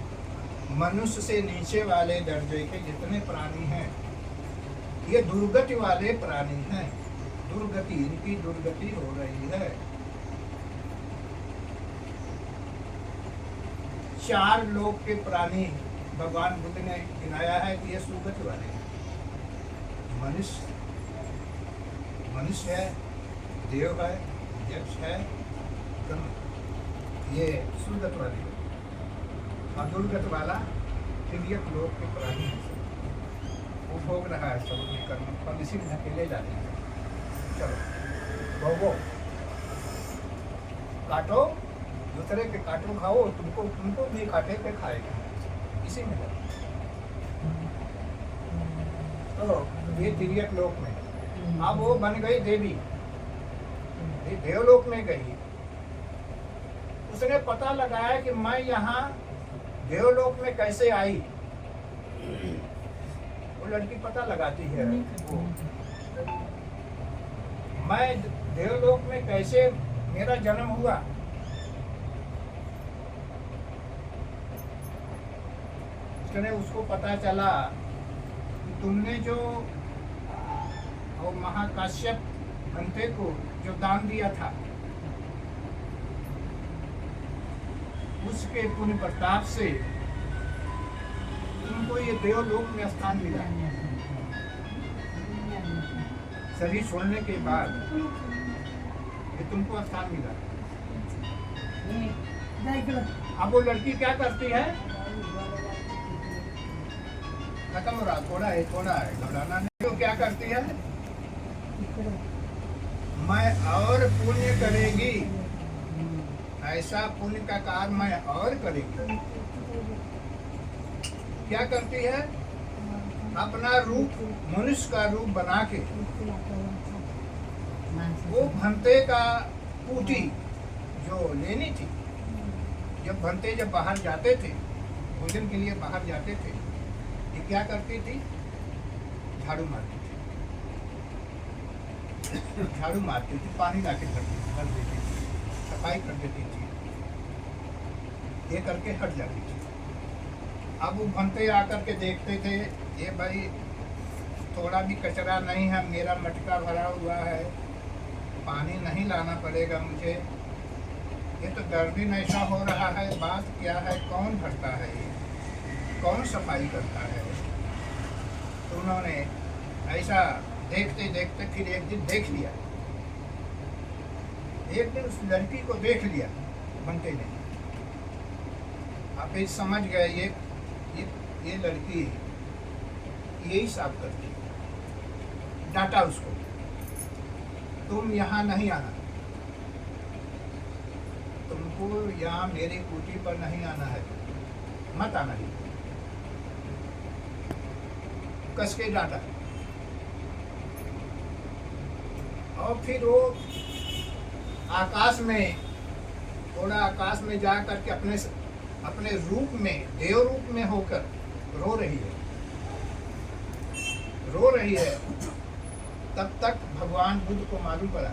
मनुष्य से नीचे वाले दर्जे के जितने प्राणी हैं, ये दुर्गति वाले प्राणी हैं। दुर्गति, इनकी दुर्गति हो रही है। 4 लोक के प्राणी भगवान बुद्ध ने गिनाया है कि ये सुगति वाले हैं। मनुष्य है, देव है, यक्ष है, ये सुगत वाली और दुर्गत वाला तिर्यक लोक के प्राणी है। वो भोग रहा है सब अपने कर्म फल इसी में धकेले जाते हैं। चलो भोगो, काटो, दूसरे के काटो खाओ, तुमको भी काटे पे खाएगा, इसी में है। तो ये तिर्यक लोक में अब वो बन गई देवी, ये देवलोक में गई। उसने पता लगाया कि मैं यहाँ देवलोक में कैसे आई। वो लड़की पता लगाती है वो, मैं देवलोक में कैसे मेरा जन्म हुआ। उसने उसको पता चला कि तुमने जो और महाकाश्यप भंते को जो दान दिया था, उसके पुण्य प्रताप से तुमको ये देवलोक में स्थान मिला। शरीर छोड़ने के बाद ये तुमको स्थान मिला। अब वो लड़की क्या करती है? खत्म हो रहा, थोड़ा है घबराना नहीं। तो क्या करती है? मैं और पुण्य करेगी, ऐसा पुण्य का कार्य मैं और करेगी। क्या करती है? अपना रूप, मनुष्य का रूप बना के वो भंते का पूटी जो लेनी थी, जब भंते जब बाहर जाते थे, भोजन के लिए बाहर जाते थे, ये क्या करती थी? झाड़ू मारती थी, झाड़ू मारती थी, पानी लाके कर देती थी, सफाई कर देती थी, ये करके हट जाती थी। अब वो भंते आकर के देखते थे, ये भाई थोड़ा भी कचरा नहीं है, मेरा मटका भरा हुआ है, पानी नहीं लाना पड़ेगा मुझे, ये तो दर्द ही ऐसा हो रहा है, बात क्या है, कौन भरता है, ये कौन सफाई करता है। तो उन्होंने ऐसा देखते देखते फिर एक दिन देख लिया, एक दिन उस लड़की को देख लिया भंते ने। आप फिर समझ गए ये लड़की यही साफ करती है। डांटा उसको, तुम यहाँ नहीं आना, तुमको यहाँ मेरी कुटी पर नहीं आना है, मत आना ही। कस के डांटा और फिर वो आकाश में, थोड़ा आकाश में जा करके अपने रूप में, देव रूप में होकर रो रही है। तब तक भगवान बुद्ध को मालूम पड़ा,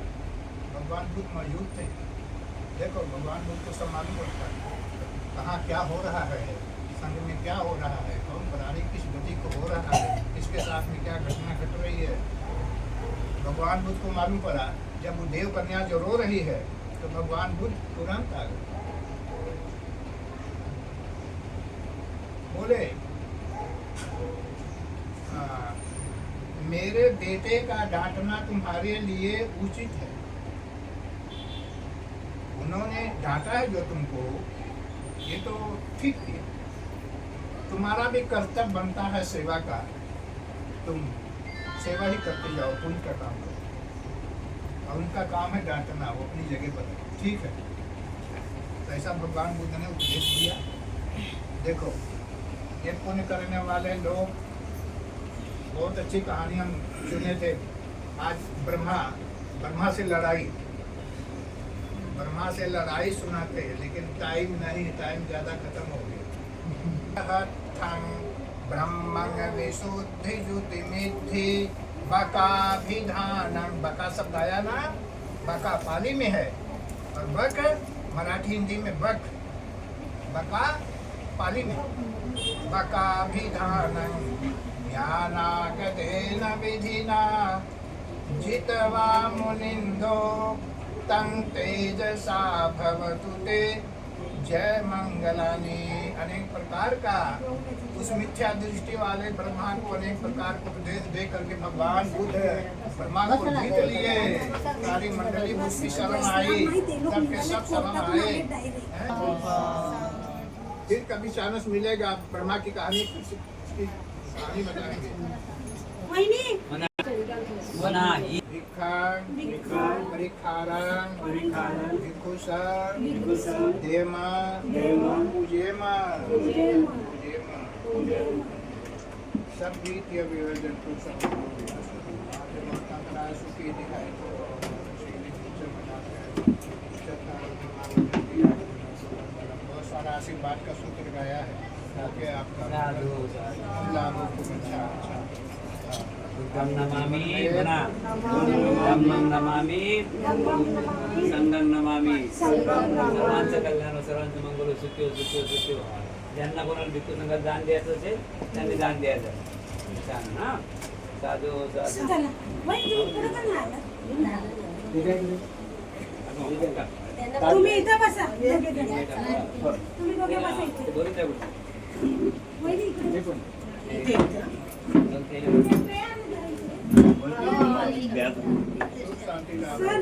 भगवान बुद्ध मौजूद थे। देखो भगवान बुद्ध को सब मालूम पड़ता है कहाँ क्या हो रहा है, संग में क्या हो रहा है, कौन प्राणी किस गति को हो रहा है, किसके साथ में क्या घटना घट रही है। भगवान बुद्ध को मालूम पड़ा। जब वो देव कन्या जो रो रही है तो भगवान बुद्ध तुरंत आ गए, बोले मेरे बेटे का डांटना तुम्हारे लिए उचित है। उन्होंने डांटा है जो तुमको, ये तो ठीक किया, तुम्हारा भी कर्तव्य बनता है सेवा का, तुम सेवा ही करते जाओ, पुण्य का काम करो। और उनका काम है डांटना, वो अपनी जगह पर ठीक है। तो ऐसा भगवान बुद्ध ने उपदेश दिया। देखो ये पुण्य करने वाले लोग, बहुत अच्छी कहानी हम सुने थे। आज ब्रह्मा से लड़ाई सुनाते हैं, लेकिन टाइम नहीं, टाइम ज़्यादा खत्म हो गया। ब्रह्मंग विशुद्धि जुति मिद्धि बकाभिधानम। बका शब्द आया ना, बका पाली में है और बक मराठी हिंदी में बक, बका पाली में। बकाभिधानम ज्ञानागतेन विधिना जित्वा मुनिन्दो तं तेजसा भवतु ते जय मंगलानी अनेक प्रकार का उस मिथ्या दृष्टि वाले ब्रह्मा को अनेक प्रकार को उपदेश दे करके भगवान बुद्ध ब्रह्मा को जीत लिए। सारी मंडली उसकी शरण आई, सबके सब शरण आए। फिर कभी चांस मिलेगा ब्रह्मा की कहानी कहानी बताएंगे। भिक्षां परिखारं भिक्षुसं देमा पूजेमा सब रीति अभिवर्जन को सब माता का सुखी दिखाई बहुत सारा आशीर्वाद का सूत्र गाया है ताकि आपका लाभ खूब अच्छा बुद्धं नमामि बना धम्मं नमामि संघं नमामि सर्वांचं कल्याण सर्वांचं मंगल सुखी ज्यांना कोणाला भिक्खू संघात दान द्यायचं असेल त्यांनी दान द्यायचं छान ना साधू साधू चला. वहिनी, तुम्ही पुढं का नाही आलात? तुम्ही इथं बसा दोघे जण. तुम्ही दोघे बसा इथे. बरोबर आहे बोल. वहिनी, इकडे. शांति लाभ सर,